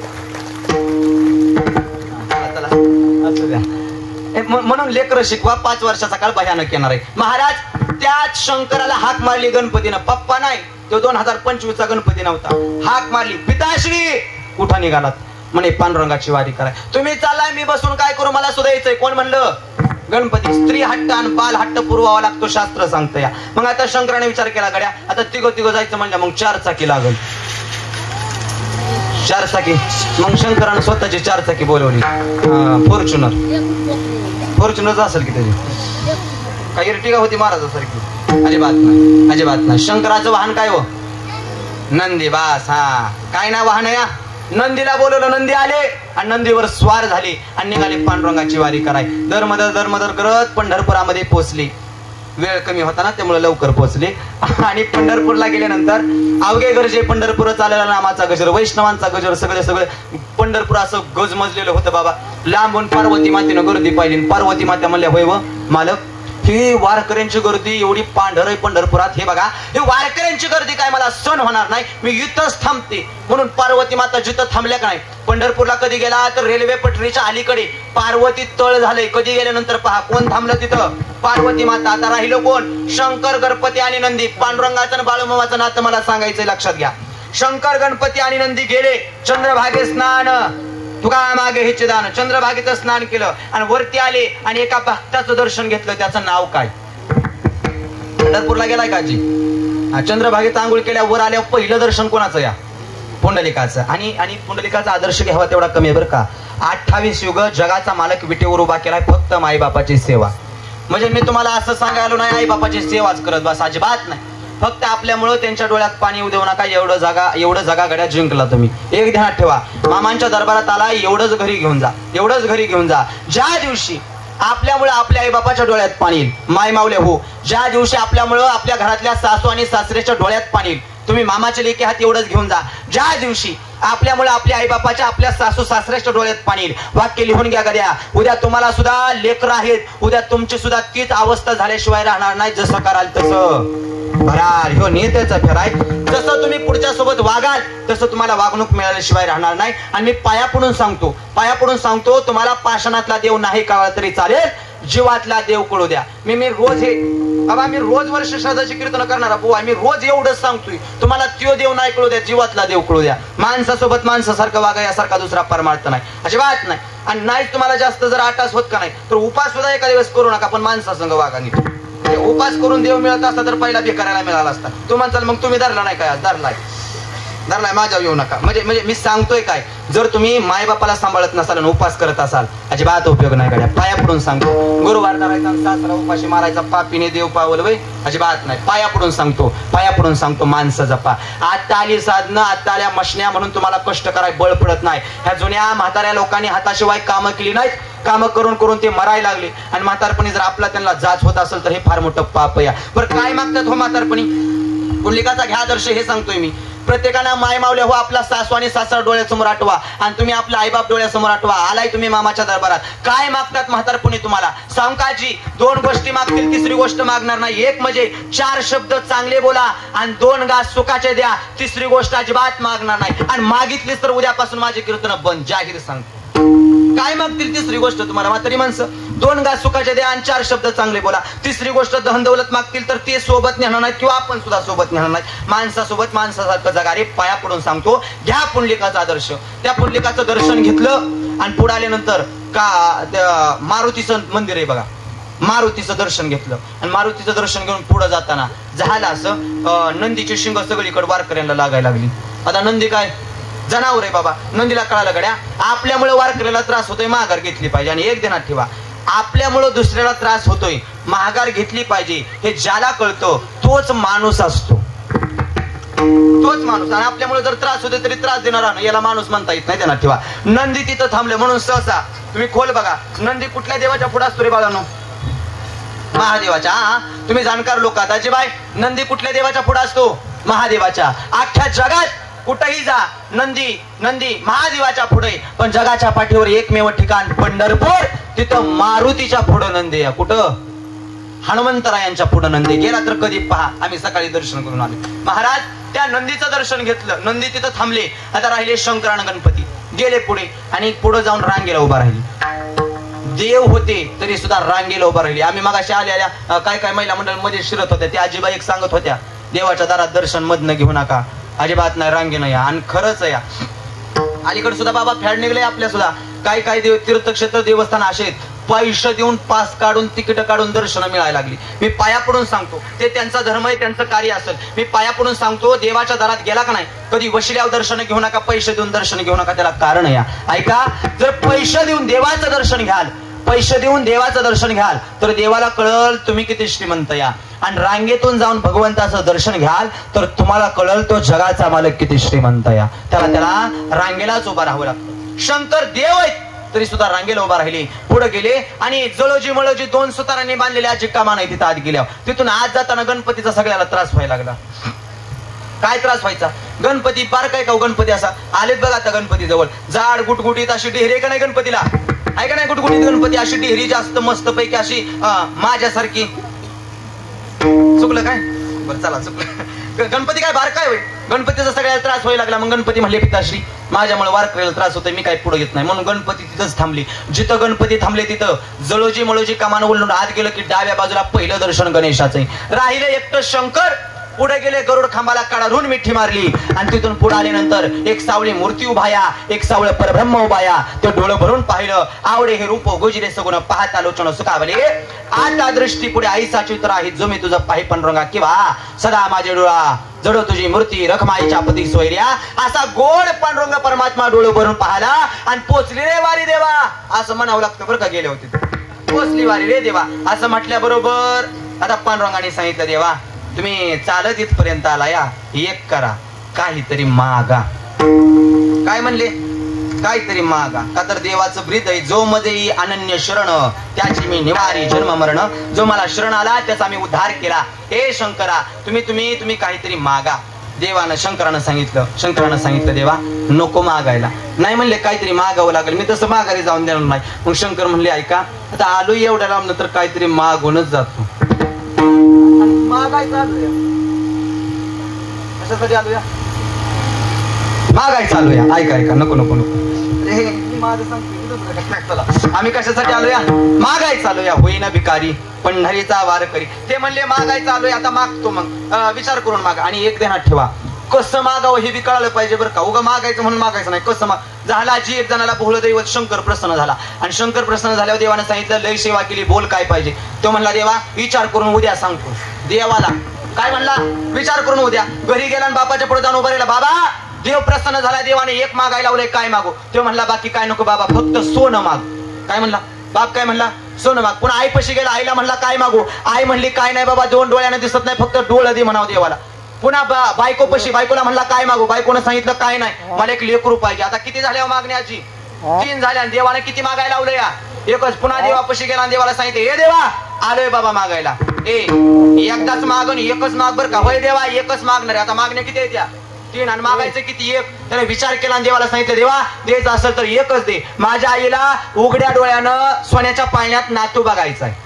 म्हणून लेकरं शिकवा. 5 वर्षाचा काळ भयानक येणार आहे. महाराज, त्याच शंकराला हाक मारली गणपतीनं. पप्पा नाही, तो 2025चा गणपती नव्हता. हाक मारली, पिताश्री कुठं निघालात? म्हणे पांडुरंगाची वारी कराय. तुम्ही चाललाय, मी बसून काय करू? मला सुद्धा यायचंय. कोण म्हणलं? गणपती. स्त्री हट्ट आणि बाल हट्ट पुरवावा लागतो, शास्त्र सांगतं या. मग आता शंकराने विचार केला, गड्या आता तिघं जायचं म्हणलं, मग 4 चाकी लागल. 4 चाकी. मग शंकराने स्वतःची 4 चाकी बोलवली. फॉर्च्युनर असेल की त्याची, काही इर्टिगा होती महाराजासारखी? अजिबात नाही, अजिबात नाही. शंकराचं वाहन काय हो? नंदी. बास. काय ना वाहन या? नंदीला बोलवलं, नंदी आले आणि नंदीवर स्वार झाले आणि निघाले पांडुरंगाची वारी कराय. दरमदर करत पंढरपुरामध्ये पोहोचली. वेळ कमी होता ना, त्यामुळे लवकर पोहोचले. आणि पंढरपूरला गेल्यानंतर अवघे गरजे पंढरपूर चाललेला नामाचा गजर, वैष्णवांचा गजर, सगळे पंढरपूर असं गजमजलेलं होतं बाबा. लांबून पार्वती मातेनं गर्दी पाहिली. पार्वती माता म्हणल्या, होय व मालक, ही वारकऱ्यांची गर्दी एवढी पांढर आहे पंढरपुरात. हे बघा, ही वारकऱ्यांची गर्दी काय मला सहन होणार नाही, मी इथंच थांबते. म्हणून पार्वती माता जिथं थांबल्या का नाही. पंढरपूरला कधी गेला तर रेल्वे पटरीच्या अलीकडे पार्वती तळ झालंय. कधी गेल्यानंतर पहा कोण थांबलं तिथं? पार्वती माता. आता राहिलो कोण? शंकर, गणपती आणि नंदी. पांडुरंगाचं आणि बाळूमामाचं नातं मला सांगायचंय, लक्षात घ्या. शंकर, गणपती आणि नंदी गेले चंद्रभागे स्नान. तुका मागे हे दान. चंद्रभागेचं स्नान केलं आणि वरती आले आणि एका भक्ताचं दर्शन घेतलं. त्याचं नाव काय? पंढरपूरला गेलाय का जी? चंद्रभागेत आंघोळ केल्या वर आल्यावर पहिलं दर्शन कोणाचं? या पुंडलिकाचं. आणि पुंडलिकाचा आदर्श घ्यावा तेवढा कमी आहे बरं का. 28 युग जगाचा मालक विटेवर उभा केलाय फक्त आई बापाची सेवा. म्हणजे मी तुम्हाला असं सांगायला नाही आई बापाची सेवाच करत बस, अजिबात नाही. फक्त आपल्यामुळं त्यांच्या डोळ्यात पाणी येऊ देऊ नका. एवढं जागा गड्या जिंकला तुम्ही. एक ध्यानात ठेवा, मामांच्या दरबारात आला एवढंच घरी घेऊन जा, एवढंच घरी घेऊन जा. ज्या दिवशी आपल्यामुळे आपल्या आई बापाच्या डोळ्यात पाणी येईल, माय मावले हो, ज्या दिवशी आपल्यामुळं आपल्या घरातल्या सासू आणि सासऱ्याच्या डोळ्यात पाणी येईल, तुम्ही मामाचे लेके हात एवढंच घेऊन जा. ज्या दिवशी आपल्यामुळे आपल्या आई बापाच्या आपल्या सासू सासऱ्याच्या डोळ्यात पाणी येईल. वाक्य लिहून घ्या गड्या. उद्या तुम्हाला सुद्धा लेकरं आहेत, उद्या तुमची सुद्धा तीच अवस्था झाल्याशिवाय राहणार नाही. जसं कराल तसं भरार ह्यो नेत्याचा फेराय. जसं तुम्ही पुढच्या सोबत वागाल तसं तुम्हाला वागणूक मिळाल्याशिवाय राहणार नाही. आणि मी पाया पडून सांगतो, तुम्हाला पाषाणातला देव नाही कळला तरी चालेल, जीवातला देव कळू द्या. मी रोज वर्ष श्रद्धाची कीर्तन करणार बुवा, मी रोज एवढंच सांगतोय, तुम्हाला त्यो देव नाही कळू द्या, जीवातला देव कळू द्या. माणसासोबत माणसासारखं वागा, यासारखा दुसरा परमार्थ नाही, अजिबात नाही. आणि नाही तुम्हाला जास्त जर आटास होत का नाही तर उपास सुद्धा एका दिवस करू नका, पण माणसासंग वागा नीट. उपास करून देव मिळत असता तर पहिला भिकाऱ्याला मिळाला असता. तू म्हणताल मग तुम्ही धरला नाही काय? धरलाय माझ्यावर येऊ नका. म्हणजे मी सांगतोय काय, जर तुम्ही मायबापाला सांभाळत नसाल आणि उपास करत असाल अजिबात उपयोग नाही गाड्या. पाया पडून सांगतो, गुरुवार धरायचा सासरा उपाशी मारायचा पापीने देव पावल वय अजिबात नाही. पाया पडून सांगतो माणसं जपा. आता आली साधनं, आता आल्या मशन्या म्हणून तुम्हाला कष्ट कराय बळ पडत नाही. ह्या जुन्या म्हाताऱ्या लोकांनी हाताशिवाय कामं केली नाहीत, कामं करून करून ते मरायला लागले आणि म्हातारपणी जर आपला त्यांना जाच होत असेल तर हे फार मोठं पाप या. बरं काय मागतात हो म्हातारपणी? पुंडलिकाचा घ्या आदर्श, हे सांगतोय मी. प्रत्येकानं माय मावल्या हो आपला सासू आणि सासरा डोळ्यासमोर आठवा आणि तुम्ही आपला आईबाप डोळ्यासमोर आठवा. आलाय तुम्ही मामाच्या दरबारात, काय मागतात म्हातारपणी तुम्हाला? सांकाजी 2 गोष्टी मागतील, तिसरी गोष्ट मागणार नाही. एक म्हणजे 4 शब्द चांगले बोला आणि 2 घास सुखाचे द्या, तिसरी गोष्ट अजिबात मागणार नाही. आणि मागितलीच तर उद्यापासून माझे कीर्तन बंद, जाहीर सांगतो. काय मागतील तिसरी गोष्ट तुम्हाला म्हातारी माणसं? 2 घास सुखाचे द्या आणि 4 शब्द चांगले बोला. तिसरी गोष्ट धन दौलत मागतील तर ते सोबत नेणार नाहीत किंवा आपण सुद्धा सोबत नेणार नाही. माणसासोबत माणसासारखं जगा रे. पाया पडून सांगतो, घ्या पुंडलिकाचा आदर्श. त्या पुंडलिकाचं दर्शन घेतलं आणि पुढे आल्यानंतर का मारुतीचं मंदिर आहे बघा, मारुतीचं दर्शन घेतलं आणि मारुतीचं दर्शन घेऊन पुढे जाताना झालं असं, नंदीची शिंग सगळीकडे वारकऱ्यांना लागायला लागली. आता नंदी काय जनावर आहे बाबा, नंदीला कळालं गड्या आपल्यामुळे वारकऱ्याला त्रास होतोय, माघार घेतली पाहिजे. आणि एक ध्यानात ठेवा, आपल्यामुळे दुसऱ्याला त्रास होतोय, माघार घेतली पाहिजे हे ज्याला कळतं तोच माणूस असतो, तोच माणूस. आणि आपल्यामुळे जर त्रास होतोय तरी त्रास देणारा याला माणूस म्हणता येत नाही. ध्यानात ठेवा, नंदी तिथं थांबले म्हणून सहसा तुम्ही खोल बघा, नंदी कुठल्या देवाच्या पुढे असतो रे बाळांनो? महादेवाच्या. तुम्ही जाणकार लोक आहात. अजिबाय नंदी कुठल्या देवाच्या पुढे असतो? महादेवाच्या. अख्ख्या जगात कुठेही जा, नंदी महादेवाच्या पुढे, पण जगाच्या पाठीवर एकमेव ठिकाण पंढरपूर, तिथं मारुतीच्या पुढे नंदी आहे. कुठं? हनुमंतरायांच्या पुढे नंदी. गेला तर कधी पहा, आम्ही सकाळी दर्शन करून आलो. महाराज त्या नंदीचं दर्शन घेतलं, नंदी तिथं थांबले. आता राहिले शंकरान गणपती. गेले पुढे आणि पुढे जाऊन रांगेला उभा राहिली. देव होते तरी सुद्धा रांगेला उभा राहिली. आम्ही मगाशी आलेल्या काय महिला मंडळ मध्ये शिरत होत्या, त्या आजीबाई एक सांगत होत्या, देवाच्या दारात दर्शन मधनं घेऊ नका, अजिबात नाही, रांगेनं या. आणि खरंच या, अलीकडे सुद्धा बाबा फॅड निघले आपल्या सुद्धा. काय देव तीर्थक्षेत्र देवस्थान असे पैसे देऊन पास काढून तिकीट काढून दर्शन मिळायला लागली. मी पाया पडून सांगतो, ते त्यांचा धर्म आहे, त्यांचं कार्य असेल. मी पाया पडून सांगतो, देवाच्या दारात गेला का नाही कधी वशिल्यावर दर्शन घेऊ नका, पैसे देऊन दर्शन घेऊ नका. त्याला कारण या ऐका, जर पैसे देऊन देवाचं दर्शन घ्याल, पैसे देऊन देवाचं दर्शन घ्याल तर देवाला कळल तुम्ही किती श्रीमंत या. आणि रांगेतून जाऊन भगवंताचं दर्शन घ्याल तर तुम्हाला कळल तो जगाचा मालक किती श्रीमंत या. त्याला रांगेलाच उभा राहावं लागतं. शंकर देव आहेत तरी सुद्धा रांगेला उभा राहिले. पुढे गेले आणि जळोजी मळोजी 2 सुतारांनी बांधलेल्या जिक्का नाही तिथं आत गेल्यावर तिथून आज जाताना गणपतीचा सगळ्याला त्रास व्हायला लागला. काय त्रास व्हायचा? गणपती पार काय का गणपती असा आलेत बघा आता गणपती जवळ, जाड गुटगुटीत अशी डेहरी का नाही गणपतीला, आहे का नाही गुटगुटीत गणपती, अशी डेहरी जास्त मस्त पैकी अशी माझ्यासारखी. चुकलं काय? बरं चला चुकलं. गणपती काय बार काय होईल, गणपतीचा सगळ्याला त्रास व्हायला लागला. मग गणपती म्हणले पिताश्री माझ्यामुळे वारकऱ्याला त्रास होतोय, मी काय पुढे येत नाही. म्हणून गणपती तिथंच थांबली. जिथं गणपती थांबले तिथं जळोजी मळोजी कमान उलटून आत गेलं की डाव्या बाजूला पहिलं दर्शन गणेशाचं. राहिले एकटं शंकर. पुढे गेले, गरुड खांबाला काढून मिठी मारली आणि तिथून पुढे आल्यानंतर एक सावळी मूर्ती उभाया, एक सावळ परब्रह्म उभाया. ते डोळं भरून पाहिलं, आवडे हे रूप गोजिरे सगुण पाहता लोचन सुखावले. आता दृष्टी पुढे आईचा चित्र आहे, जो मी तुझं पाहि पंडुरंगा किंवा सदा माझे डोळा जडो तुझी मूर्ती रखमाईच्या पती सोयऱ्या. असा गोड पांडुरंग परमात्मा डोळं भरून पाहिला आणि पोचली रे वारी देवा असं म्हणावं लागतं बरं का. गेले होते पोचली वारी रे देवा असं म्हटल्या बरोबर आता पांडुरंगाने सांगितलं, देवा तुम्ही चालत इथपर्यंत आला या, एक करा, काहीतरी मागा. काय म्हणले? काहीतरी मागा. का तर देवाचं ब्रीद आहे, जो मध्ये अनन्य शरण त्याची मी निवारी जन्म मरण. जो मला शरण आला त्याचा मी उद्धार केला. हे शंकरा तुम्ही काहीतरी मागा. देवानं शंकरानं सांगितलं देवा नको मागायला. नाही म्हणले काहीतरी मागावं लागेल, मी तसं माघारी जाऊन देणार नाही. मग शंकर म्हणले ऐका आता आलो एवढ्या लांब तर काहीतरी मागूनच जातो. मागायचं आलोया, कशासाठी आलोया? मागायचं आलोया. ऐका नको आम्ही कशासाठी आलोया? मागायचं आलोया. होईना भिकारी पंढरीचा वार करी. ते म्हणले मागायचं आलोया, आता मागतो. मग विचार करून मागा. आणि एक ध्यानात ठेवा, कसं मागावं हे बी कळालं पाहिजे बरं का. उगा मागायचं म्हणून मागायचं नाही, कसं झाला जी एक जणाला भोळ दैवत शंकर प्रसन्न झाला आणि शंकर प्रसन्न झाल्यावर देवाने सांगितलं लय सेवा केली, बोल काय पाहिजे. तो म्हणला देवा विचार करून उद्या सांगतो. देवाला काय म्हणला, विचार करून उद्या. घरी गेला आणि बापाच्या पुढे जाऊन उभा राहिला. बाबा देव प्रसन्न झाला, देवाने एक मागायला लावलंय, काय मागू. तो म्हणला बाकी काय नको बाबा, फक्त सोनं माग. काय म्हणला बाप, काय म्हणला सोनं माग. पुन्हा आई पशी गेला, आईला म्हणला काय मागू. आई म्हणली काय नाही बाबा, दोन डोळ्याने दिसत नाही, फक्त डोळं दे म्हणावं देवाला. पुन्हा बायको पशी, बायकोला म्हणला काय मागू. बायकोनं सांगितलं काय नाही, मला एक लेकरू पाहिजे. आता किती झाल्या मागण्याची, 3 झाल्या. देवाने किती मागायला लावलं या, एकच. पुन्हा देवापाशी गेला, देवाला सांगितलं हे देवा आलोय बाबा मागायला. एकदाच माग एकच माग बर का. होय देवा एकच मागणार. आता मागण्या किती आहेत त्या, 3 आणि मागायचं किती, 1. त्याने विचार केला आणि देवाला सांगितलं देवा द्यायचं असेल तर एकच दे. माझ्या आईला उघड्या डोळ्यानं सोन्याच्या पाळण्यात नातू बघायचा आहे.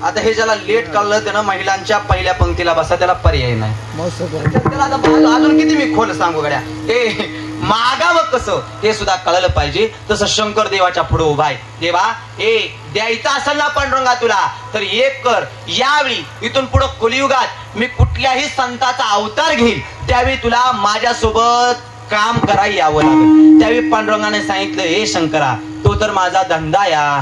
आता हे ज्याला लेट कळलं त्यानं महिलांच्या पहिल्या पंक्तीला बसा, त्याला पर्याय नाही. त्याला आता अजून किती मी खोल सांगू गड्या. मागावं कसं हे सुद्धा कळलं पाहिजे. तसं शंकर देवाच्या पुढे उभा आहे. देवा द्यायचं असेल ना पांडुरंगा तुला तर एक कर. यावेळी इथून पुढे कलियुगात मी कुठल्याही संताचा अवतार घेईल, त्यावेळी तुला माझ्यासोबत काम करायला यावं लागेल. त्यावेळी पांडुरंगाने सांगितलं हे शंकरा तो तर माझा धंदा या,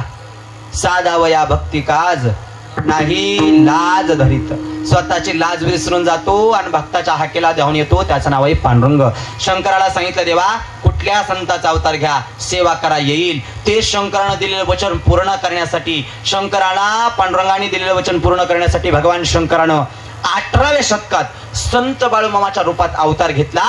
साधावया भक्ती काज नाही लाज धरीत. स्वतःची लाज विसरून जातो आणि भक्ताच्या हाकेला धावून येतो, त्याचं नाव आहे पांडुरंग. शंकराला सांगितलं देवा कुठल्या संताचा अवतार घ्या, सेवा करा येईल. ते शंकरानं दिलेलं वचन पूर्ण करण्यासाठी, शंकराला पांडुरंगाने दिलेलं वचन पूर्ण करण्यासाठी भगवान शंकरानं 18व्या शतकात संत बाळूमामाच्या रूपात अवतार घेतला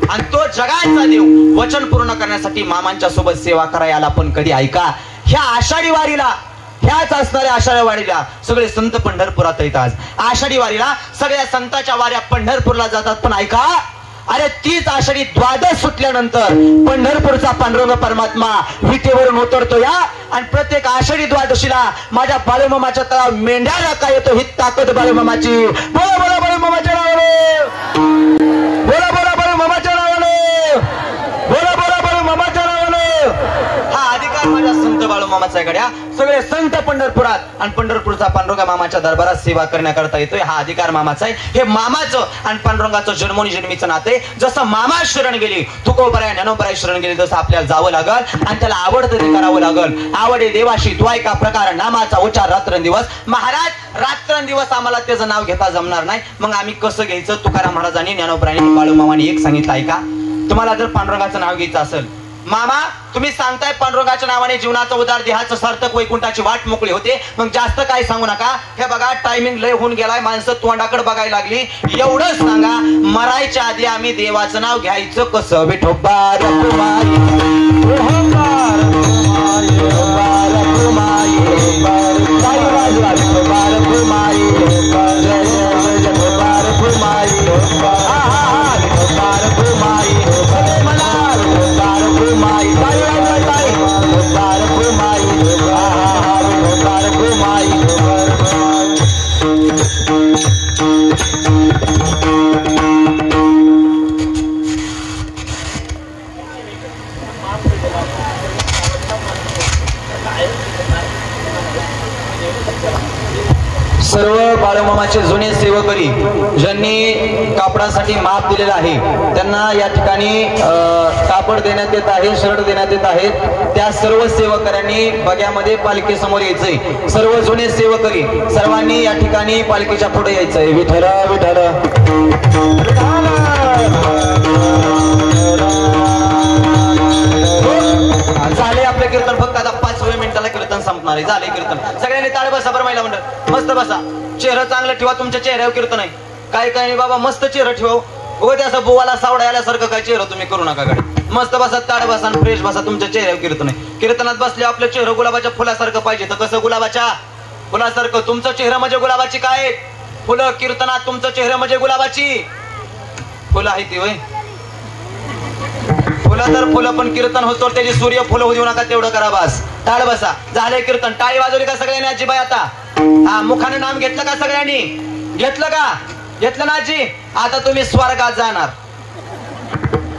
आणि तो जगाचा देव वचन पूर्ण करण्यासाठी मामांच्या सोबत सेवा करायला. पण कधी ऐका, ह्या आषाढी वारीला, ह्याच असणाऱ्या आषाढी वारीला सगळे संत पंढरपुरात येतात. आज आषाढी वारीला सगळ्या संतांच्या वाऱ्या पंढरपूरला जातात. पण ऐका, अरे तीच आषाढी द्वादश सुटल्यानंतर पंढरपूरचा पांडुरंग परमात्मा विटेवरून उतरतो या आणि प्रत्येक आषाढी द्वादशीला माझ्या बाळूमामाच्या तळावर मेंढ्याला काय येतो ही ताकद बाळूमामाची. बोला बोला बाळूमामाच्या नावाने, बोला बोला बाळूमामाच्या नावाने, बोला बोला बाळूमामाच्या नावाने. हा अधिकार माझ्या संत बाळूमामाचा गड्या. सगळे संत पंढरपुरात आणि पंढरपूरचा पांडुरंगा मामाच्या दरबारात सेवा करण्याकरता येतोय. हा अधिकार मामाचा आहे. हे मामाचं आणि पांडुरंगाचं जन्मोनी जन्मीचं नाते. जसं मामा शरण गेली, तुकोबराय ज्ञानोबराय शरण गेली, तसं आपल्याला जावं लागल आणि त्याला आवडतं ते करावं लागल. आवडे देवाशी द्वायका प्रकार नामाचा उच्चार रात्रंदिवस. महाराज रात्रंदिवस आम्हाला त्याचं नाव घेता जमणार नाही, मग आम्ही कसं घ्यायचं. तुकाराम महाराजांनी ज्ञानोबरायांनी बाळूमामाने एक सांगितलं ऐका, तुम्हाला जर पांडुरंगाचं नाव घ्यायचं असेल, मामा तुम्ही सांगताय पांडुरंगाच्या नावाने जीवनाचं उदार देहाचं सार्थक वैकुंठाची वाट मोकळी होते, मग जास्त काय सांगू नका. हे बघा टायमिंग लय होऊन गेलाय, माणसं तोंडाकडे बघायला लागली. एवढंच सांगा, मरायच्या आधी आम्ही देवाचं नाव घ्यायचं कसं. विठोबा रखुमाई, विठोबा रखुमाई, विठोबा रखुमाई, विठोबा रखुमाई, विठोबा रखुमाई, विठोबा रखुमाई, सगळे म्हणा विठोबा रखुमाई, विठोबा रखुमाई, विठोबा रखुमाई. सर्व बाळूमामाचे जुने सेवकरी ज्यांनी कापडासाठी माप दिलेलं आहे त्यांना या ठिकाणी कापड देण्यात येत आहे, शर्ट देण्यात येत आहे. त्या सर्व सेवकऱ्यांनी बग्यामध्ये पालखी समोर यायचंय. सर्व जुने सेवकरी सर्वांनी या ठिकाणी पालखीच्या पुढे यायचंय. विठ्ठल विठ्ठल झाले आपले कीर्तन. फक्त आता 5 मिनिटाला कीर्तन संपणार आहे. झाले कीर्तन. सगळ्यांनी टाळ बसा बरं महिला मंडळ. मस्त बसा. चेहरा चांगला ठेवा. तुमच्या चेहऱ्यावर कीर्तन आहे. काय काय बाबा मस्त चेहरा ठेवा. उगं असं बुवाला सावडा आल्यासारखं काय चेहरा तुम्ही करू नका गाडी. मस्त बसा, ताड बसा आणि फ्रेश बसा. तुमच्या चेहऱ्यावर कीर्तन आहे. कीर्तनात बसले आपलं चेहरा गुलाबाच्या फुलासारखं पाहिजे. तर कसं गुलाबाच्या फुलासारखं तुमचं चेहरा म्हणजे गुलाबाची काय फुलं. कीर्तनात तुमचं चेहरा म्हणजे गुलाबाची फुलं आहे ती. होय फुलं तर फुलं, पण कीर्तन होतो त्याची सूर्य फुलं होऊ देऊ नका. तेवढं करा बस. टाळ बसा. झाले कीर्तन. टाळी वाजवली का सगळ्यांनी आजीबाई. आता हा मुखाने नाम घेतलं का सगळ्यांनी. घेतलं का. घेतलं ना आजी. आता तुम्ही स्वर्गात जाणार.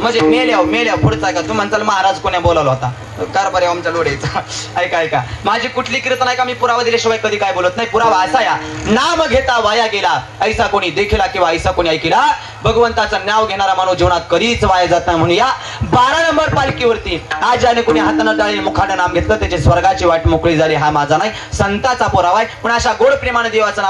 म्हणजे मेल्याव पुढचा का. तू म्हणताल महाराज कोण्या बोलावला होता. कारभारी आमच्या लोढ्याचा. ऐका ऐका, माझी कुठली कीर्तन ऐका, मी पुरावा दिल्याशिवाय कधी काय बोलत नाही. पुरावा असा या, नाम घेता वाया गेला, ऐसा कोणी देखिला किंवा ऐसा कोणी ऐकिला. भगवंताचं नाव घेणारा माणूस जीवनात कधीच वाया जात नाही. म्हणून या 12 नंबर पालखीवरती आज ज्याने कोणी हातानं टाळी मुखानं नाम घेतलं त्याची स्वर्गाची वाट मोकळी झाली. हा माझा नाही, संताचा पुरावा आहे. पण अशा गोड प्रेमाने देवाचं नाव